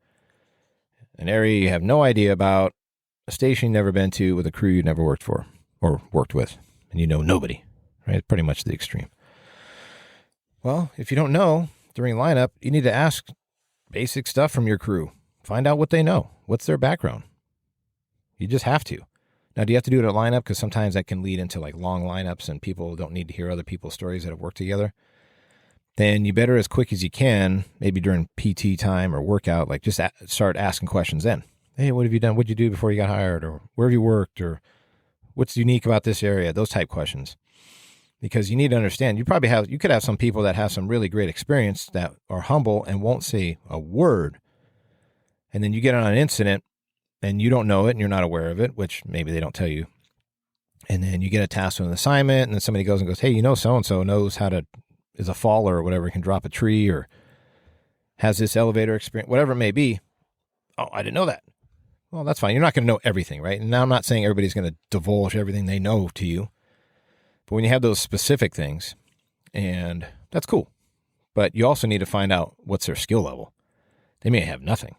An area you have no idea about, a station you've never been to with a crew you never worked for or worked with, and you know nobody, right? It's pretty much the extreme. Well, if you don't know during lineup, you need to ask basic stuff from your crew. Find out what they know. What's their background? You just have to. Now, do you have to do it at lineup? Because sometimes that can lead into like long lineups and people don't need to hear other people's stories that have worked together. then you better, as quick as you can, maybe during PT time or workout, like just start asking questions then. Hey, what have you done? What'd you do before you got hired? Or where have you worked? Or what's unique about this area? Those type questions. Because you need to understand, you could have some people that have some really great experience that are humble and won't say a word. And then you get on an incident and you don't know it and you're not aware of it, which maybe they don't tell you. And then you get a task with an assignment and then somebody goes and goes, hey, so-and-so knows is a faller or whatever, can drop a tree or has this elevator experience, whatever it may be. Oh, I didn't know that. Well, that's fine. You're not going to know everything, right? And now I'm not saying everybody's going to divulge everything they know to you. But when you have those specific things, and that's cool. But you also need to find out what's their skill level. They may have nothing.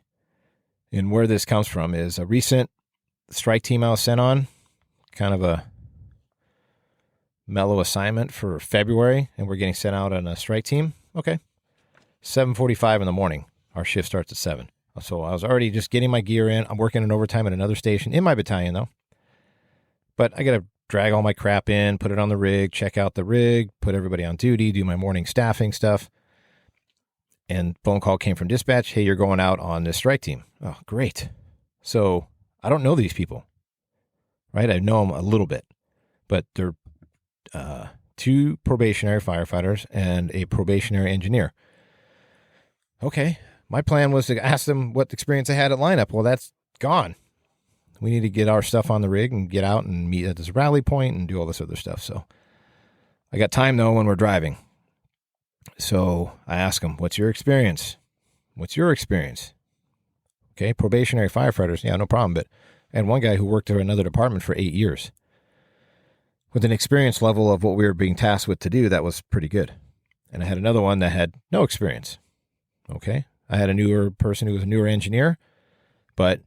And where this comes from is a recent strike team I was sent on, kind of a mellow assignment for February, and we're getting sent out on a strike team. Okay. 7:45 in the morning. Our shift starts at 7. So I was already just getting my gear in. I'm working an overtime at another station in my battalion, though. But I got to drag all my crap in, put it on the rig, check out the rig, put everybody on duty, do my morning staffing stuff. And phone call came from dispatch. Hey, you're going out on this strike team. Oh, great. So I don't know these people, right? I know them a little bit, but they're 2 probationary firefighters and a probationary engineer. Okay. My plan was to ask them what experience they had at lineup. Well, that's gone. We need to get our stuff on the rig and get out and meet at this rally point and do all this other stuff. So I got time, though, when we're driving. So I ask them, what's your experience? What's your experience? Okay, probationary firefighters. Yeah, no problem. But I had one guy who worked at another department for 8 years with an experience level of what we were being tasked with to do. That was pretty good. And I had another one that had no experience. Okay. I had a newer person who was a newer engineer, but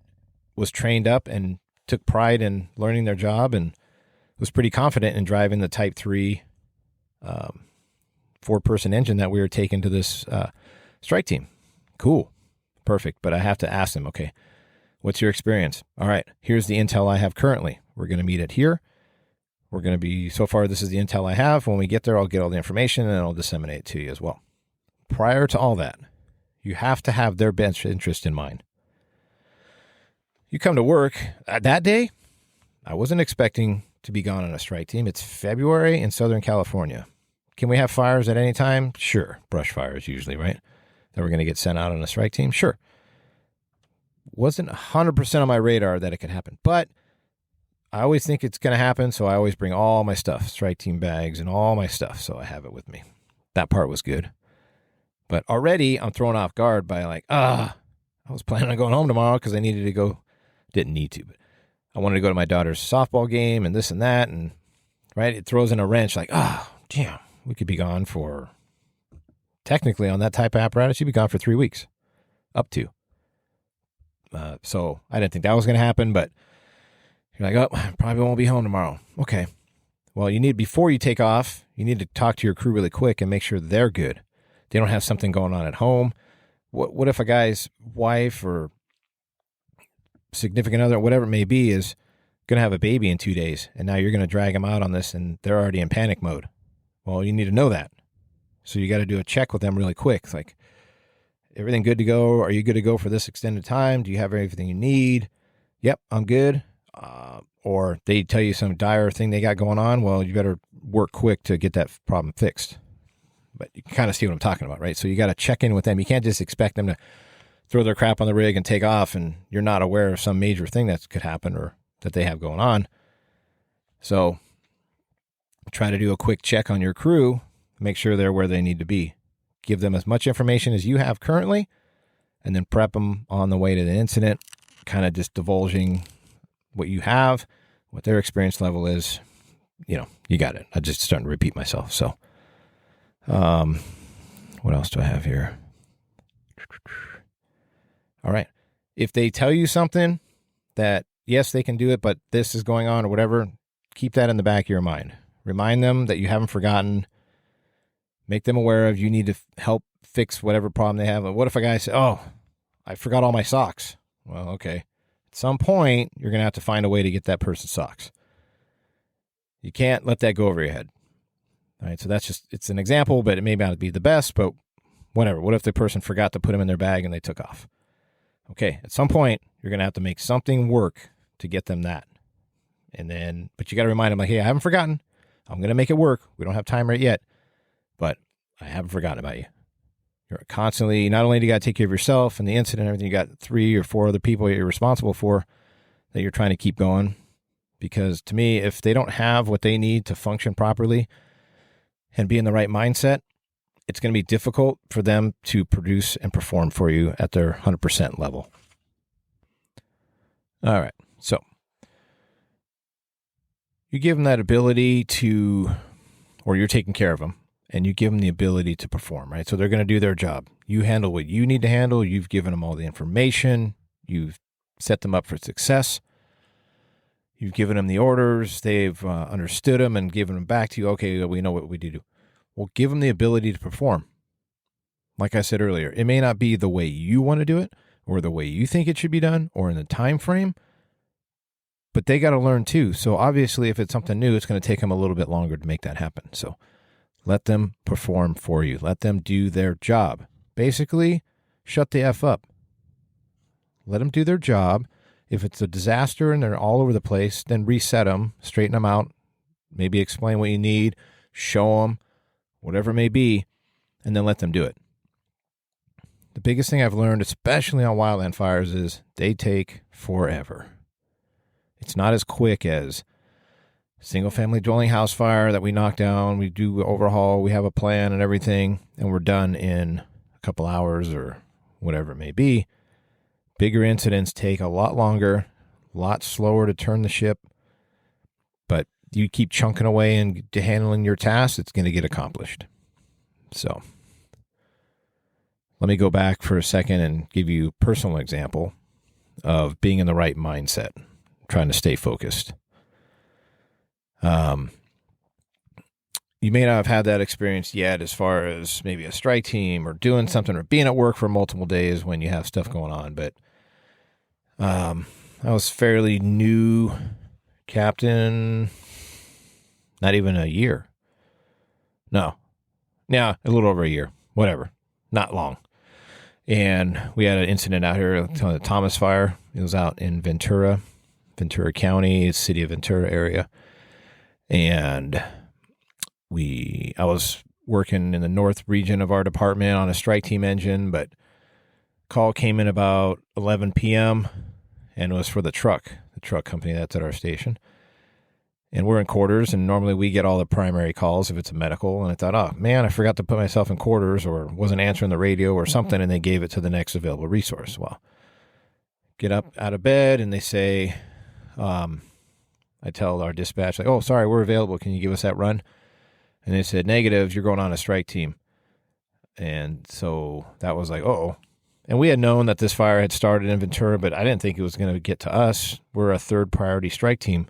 was trained up and took pride in learning their job and was pretty confident in driving the Type 3 4-person engine that we were taking to this strike team. Cool. Perfect. But I have to ask them, okay, what's your experience? All right, here's the intel I have currently. We're going to meet it here. We're going to be, so far, this is the intel I have. When we get there, I'll get all the information and I'll disseminate it to you as well. Prior to all that, you have to have their best interest in mind. You come to work that day. I wasn't expecting to be gone on a strike team. It's February in Southern California. Can we have fires at any time? Sure. Brush fires usually, right? That we're going to get sent out on a strike team? Sure. Wasn't 100% on my radar that it could happen, but I always think it's going to happen, so I always bring all my stuff, strike team bags and all my stuff, so I have it with me. That part was good. But already I'm thrown off guard by I was planning on going home tomorrow because I needed to go. Didn't need to, but I wanted to go to my daughter's softball game and this and that. And right, it throws in a wrench damn, we could be gone for, technically on that type of apparatus, you'd be gone for 3 weeks, up to. So I didn't think that was going to happen, but you're like, oh, probably won't be home tomorrow. Okay. Well, before you take off, you need to talk to your crew really quick and make sure they're good. They don't have something going on at home. What if a guy's wife or significant other, whatever it may be, is going to have a baby in 2 days, and now you're going to drag them out on this, and they're already in panic mode? Well, you need to know that. So you got to do a check with them really quick. It's like, everything good to go? Are you good to go for this extended time? Do you have everything you need? Yep, I'm good. Or they tell you some dire thing they got going on. Well, you better work quick to get that problem fixed. But you can kind of see what I'm talking about, right? So you got to check in with them. You can't just expect them to throw their crap on the rig and take off, and you're not aware of some major thing that could happen or that they have going on. So try to do a quick check on your crew, make sure they're where they need to be. Give them as much information as you have currently, and then prep them on the way to the incident, kind of just divulging what you have, what their experience level is. You got it. I'm just starting to repeat myself. So, what else do I have here? All right. If they tell you something that, yes, they can do it, but this is going on or whatever, keep that in the back of your mind. Remind them that you haven't forgotten. Make them aware of you need to help fix whatever problem they have. What if a guy says, oh, I forgot all my socks? Well, okay. At some point, you're going to have to find a way to get that person's socks. You can't let that go over your head. All right, so it's an example, but it may not be the best, but whatever. What if the person forgot to put them in their bag and they took off? Okay, at some point, you're going to have to make something work to get them that. But you got to remind them, like, hey, I haven't forgotten. I'm going to make it work. We don't have time right yet, but I haven't forgotten about you. You're constantly, not only do you got to take care of yourself and the incident and everything, you got 3 or 4 other people you're responsible for that you're trying to keep going. Because to me, if they don't have what they need to function properly and be in the right mindset, it's going to be difficult for them to produce and perform for you at their 100% level. All right. So you give them that ability to, or you're taking care of them, and you give them the ability to perform, right? So they're going to do their job. You handle what you need to handle. You've given them all the information. You've set them up for success. You've given them the orders. They've understood them and given them back to you. Okay, we know what we do. Well, give them the ability to perform. Like I said earlier, it may not be the way you want to do it or the way you think it should be done or in the time frame, but they got to learn too. So obviously, if it's something new, it's going to take them a little bit longer to make that happen. So let them perform for you. Let them do their job. Basically, shut the F up. Let them do their job. If it's a disaster and they're all over the place, then reset them, straighten them out, maybe explain what you need, show them, whatever it may be, and then let them do it. The biggest thing I've learned, especially on wildland fires, is they take forever. It's not as quick as single-family dwelling house fire that we knock down, we do overhaul, we have a plan and everything, and we're done in a couple hours or whatever it may be. Bigger incidents take a lot longer, a lot slower to turn the ship, but you keep chunking away and handling your tasks, it's going to get accomplished. So let me go back for a second and give you a personal example of being in the right mindset, trying to stay focused. You may not have had that experience yet as far as maybe a strike team or doing something or being at work for multiple days when you have stuff going on. But I was fairly new captain, not even a year. No. Yeah, a little over a year. Whatever. Not long. And we had an incident out here, the Thomas Fire. It was out in Ventura County, city of Ventura area. And I was working in the north region of our department on a strike team engine, but call came in about 11 p.m. and it was for the truck company that's at our station. And we're in quarters, and normally we get all the primary calls if it's a medical. And I thought, oh, man, I forgot to put myself in quarters or wasn't answering the radio or something, and they gave it to the next available resource. Well, get up out of bed, and they say, I tell our dispatch, like, oh, sorry, we're available. Can you give us that run? And they said, negative, you're going on a strike team. And so that was like, uh-oh. And we had known that this fire had started in Ventura, but I didn't think it was going to get to us. We're a third priority strike team.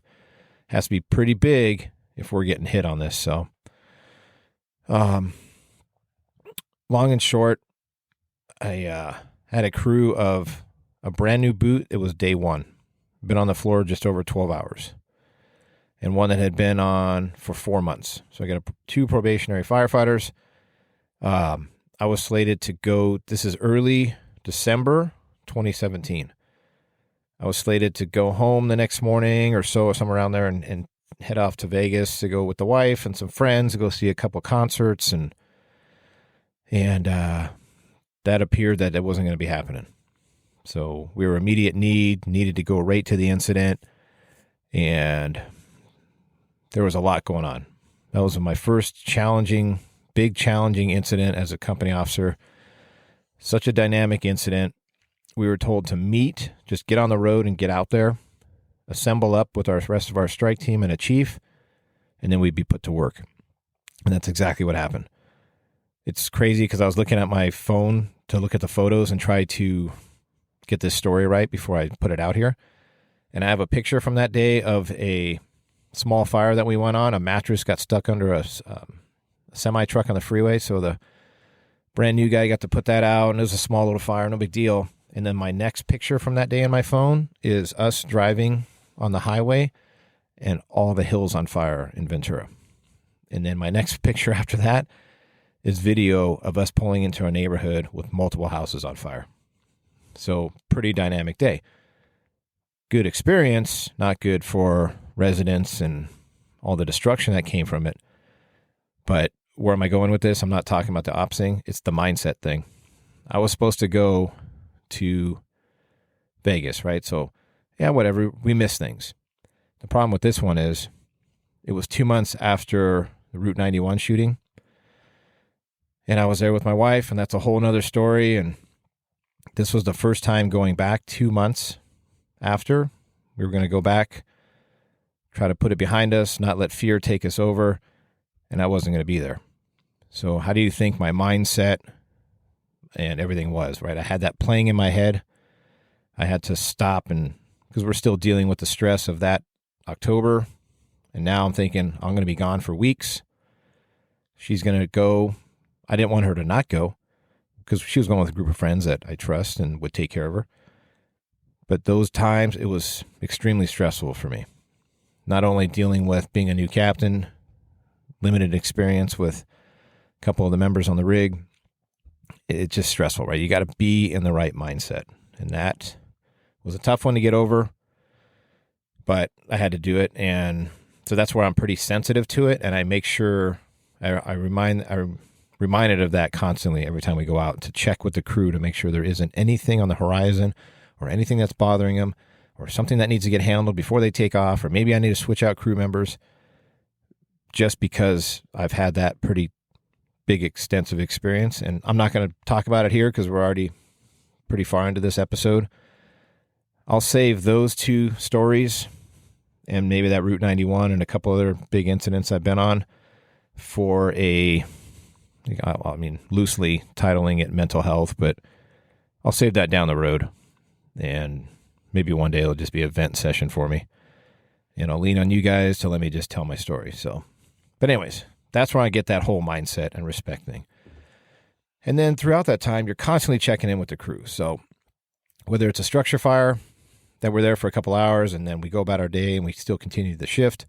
Has to be pretty big if we're getting hit on this. So, long and short, I had a crew of a brand new boot. It was day one. Been on the floor just over 12 hours. And one that had been on for 4 months. So I got 2 probationary firefighters. I was slated to go, this is early December 2017. I was slated to go home the next morning or so, somewhere around there, and head off to Vegas to go with the wife and some friends to go see a couple concerts. And that appeared that it wasn't going to be happening. So we were immediate needed to go right to the incident. And there was a lot going on. That was my first big challenging incident as a company officer. Such a dynamic incident. We were told to meet, just get on the road and get out there, assemble up with our rest of our strike team and a chief, and then we'd be put to work. And that's exactly what happened. It's crazy because I was looking at my phone to look at the photos and try to get this story right before I put it out here. And I have a picture from that day of a small fire that we went on. A mattress got stuck under a semi-truck on the freeway, so the brand new guy got to put that out, and it was a small little fire, no big deal. And then my next picture from that day in my phone is us driving on the highway and all the hills on fire in Ventura. And then my next picture after that is video of us pulling into a neighborhood with multiple houses on fire. So pretty dynamic day. Good experience, not good for residents and all the destruction that came from it. But where am I going with this? I'm not talking about the ops thing. It's the mindset thing. I was supposed to go to Vegas, right? So, yeah, whatever. We miss things. The problem with this one is it was 2 months after the Route 91 shooting. And I was there with my wife, and that's a whole nother story. And this was the first time going back 2 months after. We were going to go back, try to put it behind us, not let fear take us over. And I wasn't going to be there. So how do you think my mindset and everything was, right? I had that playing in my head. I had to stop, and because we're still dealing with the stress of that October. And now I'm thinking I'm going to be gone for weeks. She's going to go. I didn't want her to not go because she was going with a group of friends that I trust and would take care of her. But those times, it was extremely stressful for me. Not only dealing with being a new captain, limited experience with a couple of the members on the rig, it's just stressful, right? You got to be in the right mindset. And that was a tough one to get over, but I had to do it. And so that's where I'm pretty sensitive to it. And I make sure I'm reminded of that constantly every time we go out to check with the crew to make sure there isn't anything on the horizon or anything that's bothering them or something that needs to get handled before they take off, or maybe I need to switch out crew members, just because I've had that pretty big, extensive experience. And I'm not going to talk about it here because we're already pretty far into this episode. I'll save those two stories and maybe that Route 91 and a couple other big incidents I've been on for loosely titling it mental health, but I'll save that down the road. And maybe one day it'll just be a vent session for me. And I'll lean on you guys to let me just tell my story. So, but anyways, that's where I get that whole mindset and respect thing. And then throughout that time, you're constantly checking in with the crew. So whether it's a structure fire that we're there for a couple hours and then we go about our day and we still continue the shift,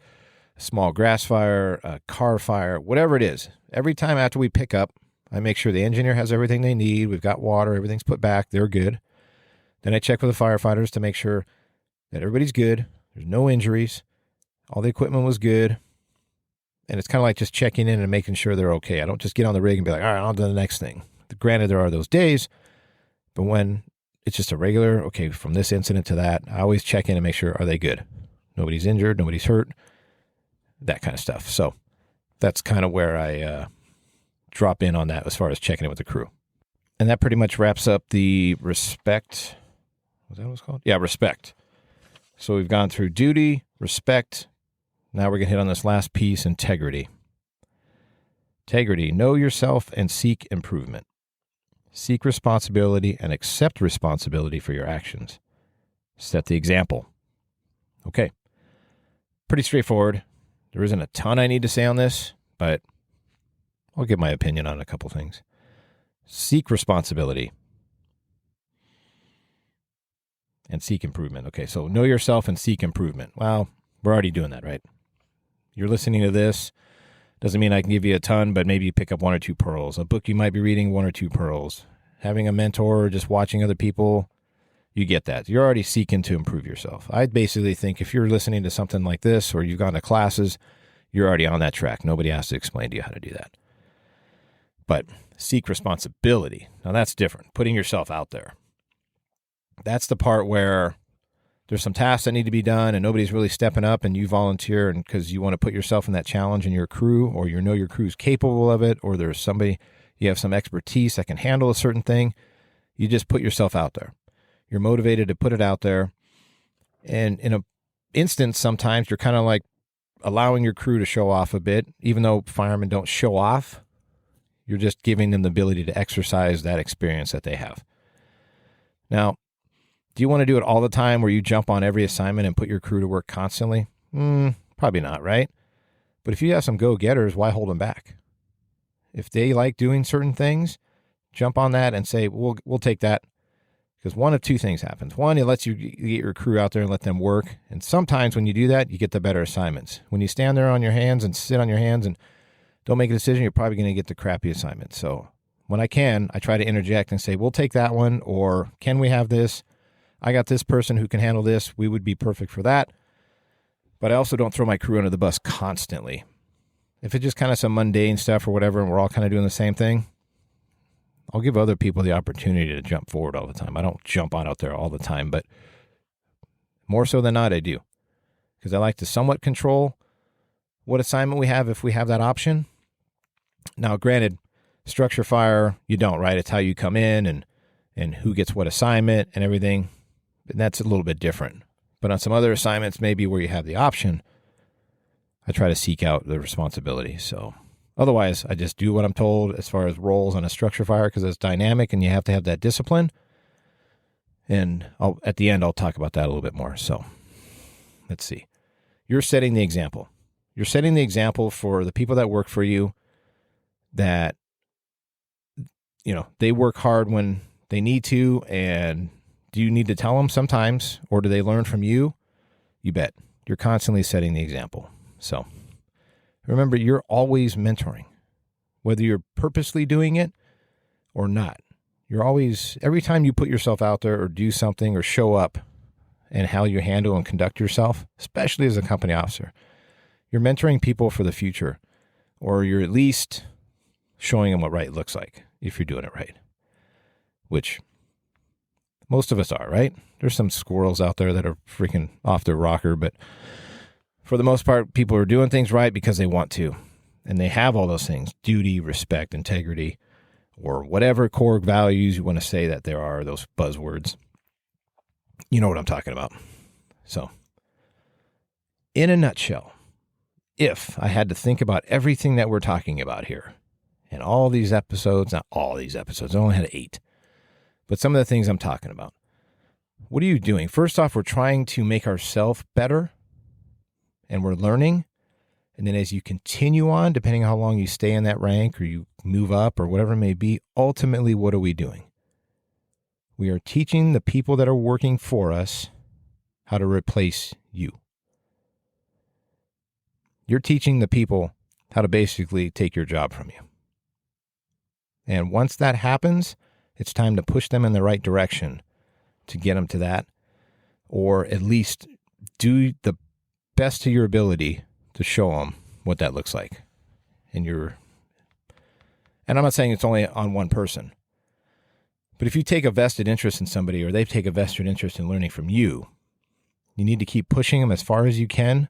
a small grass fire, a car fire, whatever it is, every time after we pick up, I make sure the engineer has everything they need. We've got water, everything's put back, they're good. Then I check with the firefighters to make sure that everybody's good, there's no injuries, all the equipment was good. And it's kind of like just checking in and making sure they're okay. I don't just get on the rig and be like, all right, on to the next thing. Granted, there are those days, but when it's just a regular, okay, from this incident to that, I always check in and make sure, are they good? Nobody's injured, nobody's hurt, that kind of stuff. So that's kind of where I drop in on that as far as checking in with the crew. And that pretty much wraps up the respect. Was that what it's called? Yeah, respect. So we've gone through duty, respect. Now we're going to hit on this last piece, integrity. Integrity, know yourself and seek improvement. Seek responsibility and accept responsibility for your actions. Set the example. Okay. Pretty straightforward. There isn't a ton I need to say on this, but I'll give my opinion on a couple things. Seek responsibility and seek improvement. Okay, so know yourself and seek improvement. Well, we're already doing that, right? You're listening to this. Doesn't mean I can give you a ton, but maybe you pick up one or two pearls. A book you might be reading, one or two pearls. Having a mentor or just watching other people, you get that. You're already seeking to improve yourself. I basically think if you're listening to something like this or you've gone to classes, you're already on that track. Nobody has to explain to you how to do that. But seek responsibility. Now that's different. Putting yourself out there. That's the part where there's some tasks that need to be done and nobody's really stepping up and you volunteer and because you want to put yourself in that challenge in your crew, or you know your crew's capable of it, or there's somebody, you have some expertise that can handle a certain thing. You just put yourself out there. You're motivated to put it out there. And in an instance, sometimes you're kind of like allowing your crew to show off a bit, even though firemen don't show off. You're just giving them the ability to exercise that experience that they have. Now, do you want to do it all the time where you jump on every assignment and put your crew to work constantly? Probably not, right? But if you have some go-getters, why hold them back? If they like doing certain things, jump on that and say, we'll take that. Because one of two things happens. One, it lets you get your crew out there and let them work. And sometimes when you do that, you get the better assignments. When you stand there on your hands and sit on your hands and don't make a decision, you're probably going to get the crappy assignment. So when I can, I try to interject and say, we'll take that one, or can we have this? I got this person who can handle this. We would be perfect for that. But I also don't throw my crew under the bus constantly. If it's just kind of some mundane stuff or whatever, and we're all kind of doing the same thing, I'll give other people the opportunity to jump forward all the time. I don't jump on out there all the time, but more so than not, I do. Because I like to somewhat control what assignment we have if we have that option. Now, granted, structure fire, you don't, right? It's how you come in and who gets what assignment and everything. And that's a little bit different. But on some other assignments, maybe where you have the option, I try to seek out the responsibility. So otherwise, I just do what I'm told as far as roles on a structure fire, because it's dynamic and you have to have that discipline. And at the end, I'll talk about that a little bit more. So let's see. You're setting the example. You're setting the example for the people that work for you, that, you know, they work hard when they need to. And do you need to tell them sometimes, or do they learn from you? You bet. You're constantly setting the example. So remember, you're always mentoring, whether you're purposely doing it or not. You're always, every time you put yourself out there or do something or show up, and how you handle and conduct yourself, especially as a company officer, you're mentoring people for the future, or you're at least showing them what right looks like if you're doing it right, which most of us are, right? There's some squirrels out there that are freaking off their rocker, but for the most part, people are doing things right because they want to, and they have all those things: duty, respect, integrity, or whatever core values you want to say that there are, those buzzwords. You know what I'm talking about. So, in a nutshell, if I had to think about everything that we're talking about here, and all these episodes, not all these episodes, I only had 8, but some of the things I'm talking about, what are you doing? First off, we're trying to make ourselves better, and we're learning. And then as you continue on, depending on how long you stay in that rank or you move up or whatever it may be, ultimately, what are we doing? We are teaching the people that are working for us how to replace you. You're teaching the people how to basically take your job from you. And once that happens, it's time to push them in the right direction to get them to that, or at least do the best of your ability to show them what that looks like. And I'm not saying it's only on one person, but if you take a vested interest in somebody, or they take a vested interest in learning from you, you need to keep pushing them as far as you can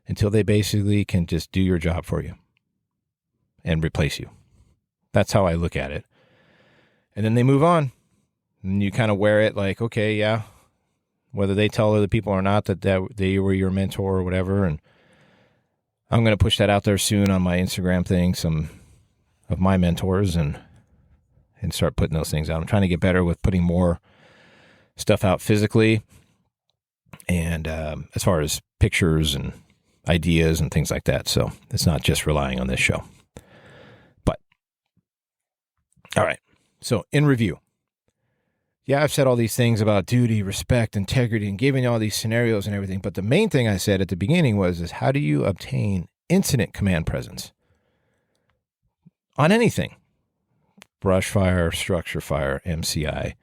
until they basically can just do your job for you and replace you. That's how I look at it. And then they move on, and you kind of wear it like, okay, yeah, whether they tell other people or not that they were your mentor or whatever. And I'm going to push that out there soon on my Instagram thing, some of my mentors, and start putting those things out. I'm trying to get better with putting more stuff out physically, and as far as pictures and ideas and things like that. So it's not just relying on this show. But, all right. So in review, yeah, I've said all these things about duty, respect, integrity, and giving you all these scenarios and everything. But the main thing I said at the beginning is how do you obtain incident command presence on anything? Brush fire, structure fire, MCI.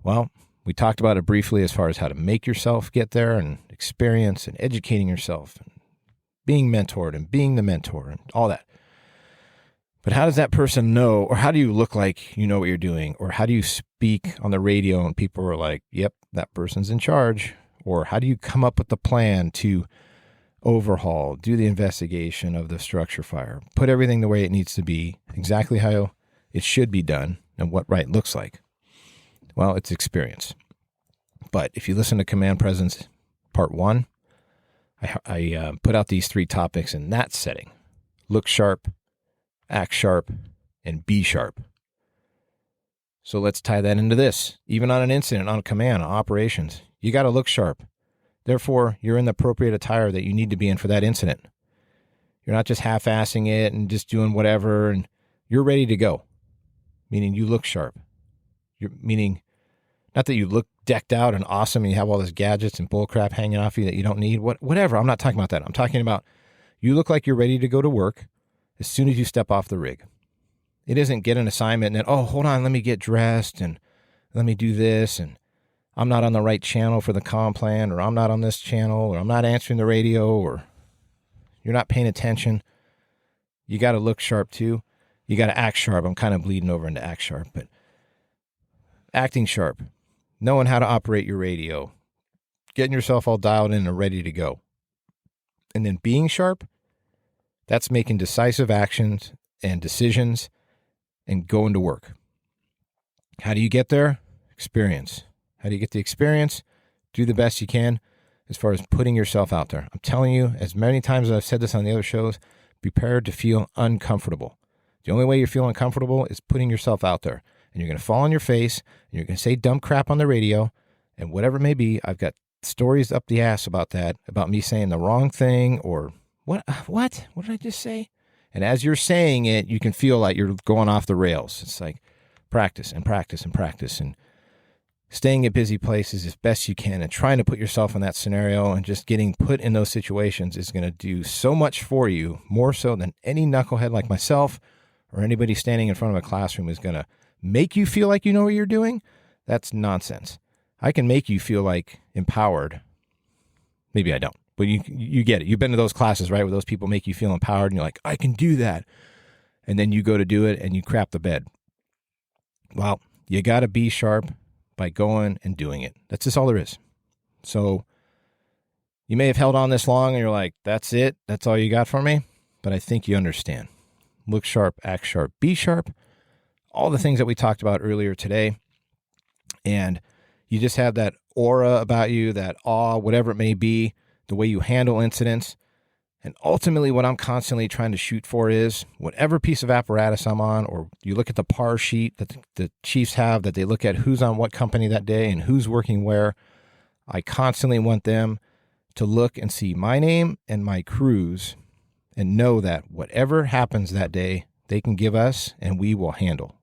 Well, we talked about it briefly as far as how to make yourself get there, and experience, and educating yourself, and being mentored, and being the mentor, and all that. But how does that person know, or how do you look like you know what you're doing? Or how do you speak on the radio and people are like, yep, that person's in charge? Or how do you come up with the plan to overhaul, do the investigation of the structure fire, put everything the way it needs to be, exactly how it should be done, and what right looks like? Well, it's experience. But if you listen to Command Presence Part 1, I put out these 3 topics in that setting: look sharp, act sharp, and be sharp. So let's tie that into this. Even on an incident, on a command, on operations, you got to look sharp. Therefore, you're in the appropriate attire that you need to be in for that incident. You're not just half-assing it and just doing whatever, and you're ready to go, meaning you look sharp. Meaning not that you look decked out and awesome and you have all these gadgets and bullcrap hanging off you that you don't need, whatever. I'm not talking about that. I'm talking about you look like you're ready to go to work, as soon as you step off the rig. It isn't get an assignment and then, oh, hold on, let me get dressed and let me do this, and I'm not on the right channel for the comm plan, or I'm not on this channel, or I'm not answering the radio, or you're not paying attention. You got to look sharp too. You got to act sharp. I'm kind of bleeding over into act sharp, but acting sharp, knowing how to operate your radio, getting yourself all dialed in and ready to go. And then being sharp, that's making decisive actions and decisions and going to work. How do you get there? Experience. How do you get the experience? Do the best you can as far as putting yourself out there. I'm telling you, as many times as I've said this on the other shows, be prepared to feel uncomfortable. The only way you're feeling comfortable is putting yourself out there. And you're going to fall on your face, and you're going to say dumb crap on the radio, and whatever it may be. I've got stories up the ass about that, about me saying the wrong thing, or what did I just say? And as you're saying it, you can feel like you're going off the rails. It's like practice and practice and practice, and staying at busy places as best you can, and trying to put yourself in that scenario, and just getting put in those situations is going to do so much for you, more so than any knucklehead like myself or anybody standing in front of a classroom is going to make you feel like you know what you're doing. That's nonsense. I can make you feel like empowered. Maybe I don't, but you get it. You've been to those classes, right, where those people make you feel empowered and you're like, I can do that. And then you go to do it and you crap the bed. Well, you got to be sharp by going and doing it. That's just all there is. So you may have held on this long and you're like, that's it. That's all you got for me. But I think you understand. Look sharp, act sharp, be sharp. All the things that we talked about earlier today. And you just have that aura about you, that awe, whatever it may be, the way you handle incidents. And ultimately what I'm constantly trying to shoot for is whatever piece of apparatus I'm on, or you look at the PAR sheet that the chiefs have, that they look at who's on what company that day and who's working where. I constantly want them to look and see my name and my crews and know that whatever happens that day, they can give us and we will handle.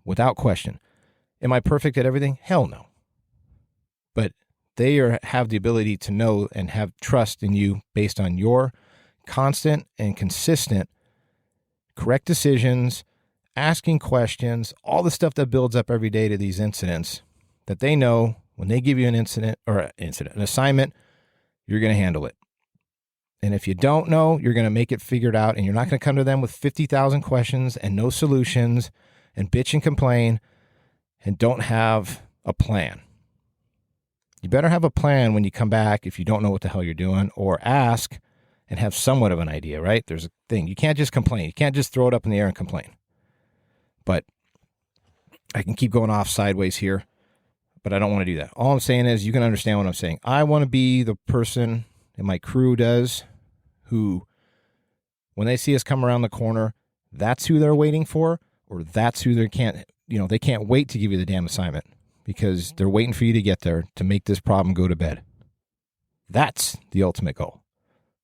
Without question. Am I perfect at everything? Hell no. But they have the ability to know and have trust in you based on your constant and consistent correct decisions, asking questions, all the stuff that builds up every day to these incidents, that they know when they give you an an assignment, you're going to handle it. And if you don't know, you're going to make it figured out, and you're not going to come to them with 50,000 questions and no solutions and bitch and complain and don't have a plan. You better have a plan when you come back if you don't know what the hell you're doing, or ask and have somewhat of an idea, right? There's a thing. You can't just complain. You can't just throw it up in the air and complain. But I can keep going off sideways here, but I don't want to do that. All I'm saying is you can understand what I'm saying. I want to be the person, and my crew does, who, when they see us come around the corner, that's who they're waiting for, or that's who they can't wait to give you the damn assignment because they're waiting for you to get there to make this problem go to bed. That's the ultimate goal.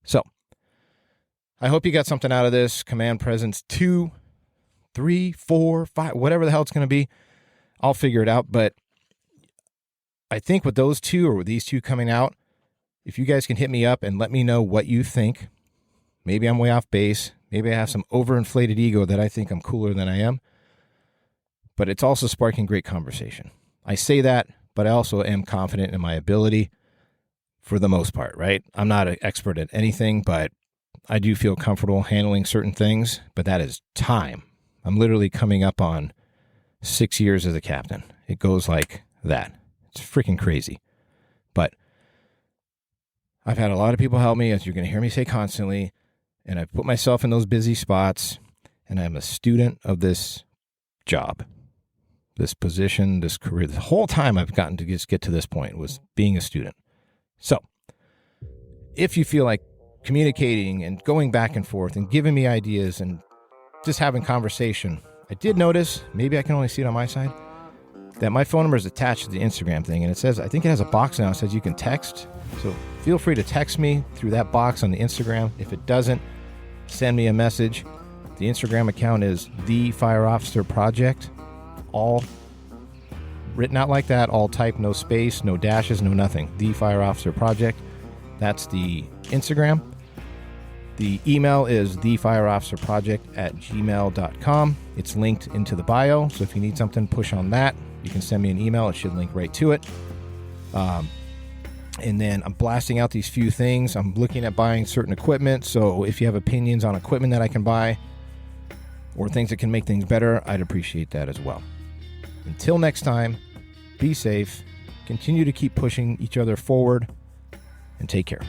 So I hope you got something out of this. Command Presence 2, 3, 4, 5, whatever the hell it's going to be. I'll figure it out. But I think with those two, or with these two coming out, if you guys can hit me up and let me know what you think, maybe I'm way off base. Maybe I have some overinflated ego that I think I'm cooler than I am. But it's also sparking great conversation. I say that, but I also am confident in my ability for the most part, right? I'm not an expert at anything, but I do feel comfortable handling certain things, but that is time. I'm literally coming up on 6 years as a captain. It goes like that. It's freaking crazy. But I've had a lot of people help me, as you're going to hear me say constantly, and I've put myself in those busy spots, and I'm a student of this job, this position, this career. The whole time I've gotten to just get to this point was being a student. So if you feel like communicating and going back and forth and giving me ideas and just having conversation, I did notice, maybe I can only see it on my side, that my phone number is attached to the Instagram thing. And it says, I think it has a box now. It says you can text. So feel free to text me through that box on the Instagram. If it doesn't, send me a message. The Instagram account is The Fire Officer Project. All written out like that, all typed, no space, no dashes, no nothing. The Fire Officer Project. That's the Instagram. The email is thefireofficerproject@gmail.com. It's linked into the bio, so if you need something, push on that. You can send me an email. It should link right to it. And then I'm blasting out these few things. I'm looking at buying certain equipment, so if you have opinions on equipment that I can buy or things that can make things better, I'd appreciate that as well. Until next time, be safe, continue to keep pushing each other forward, and take care.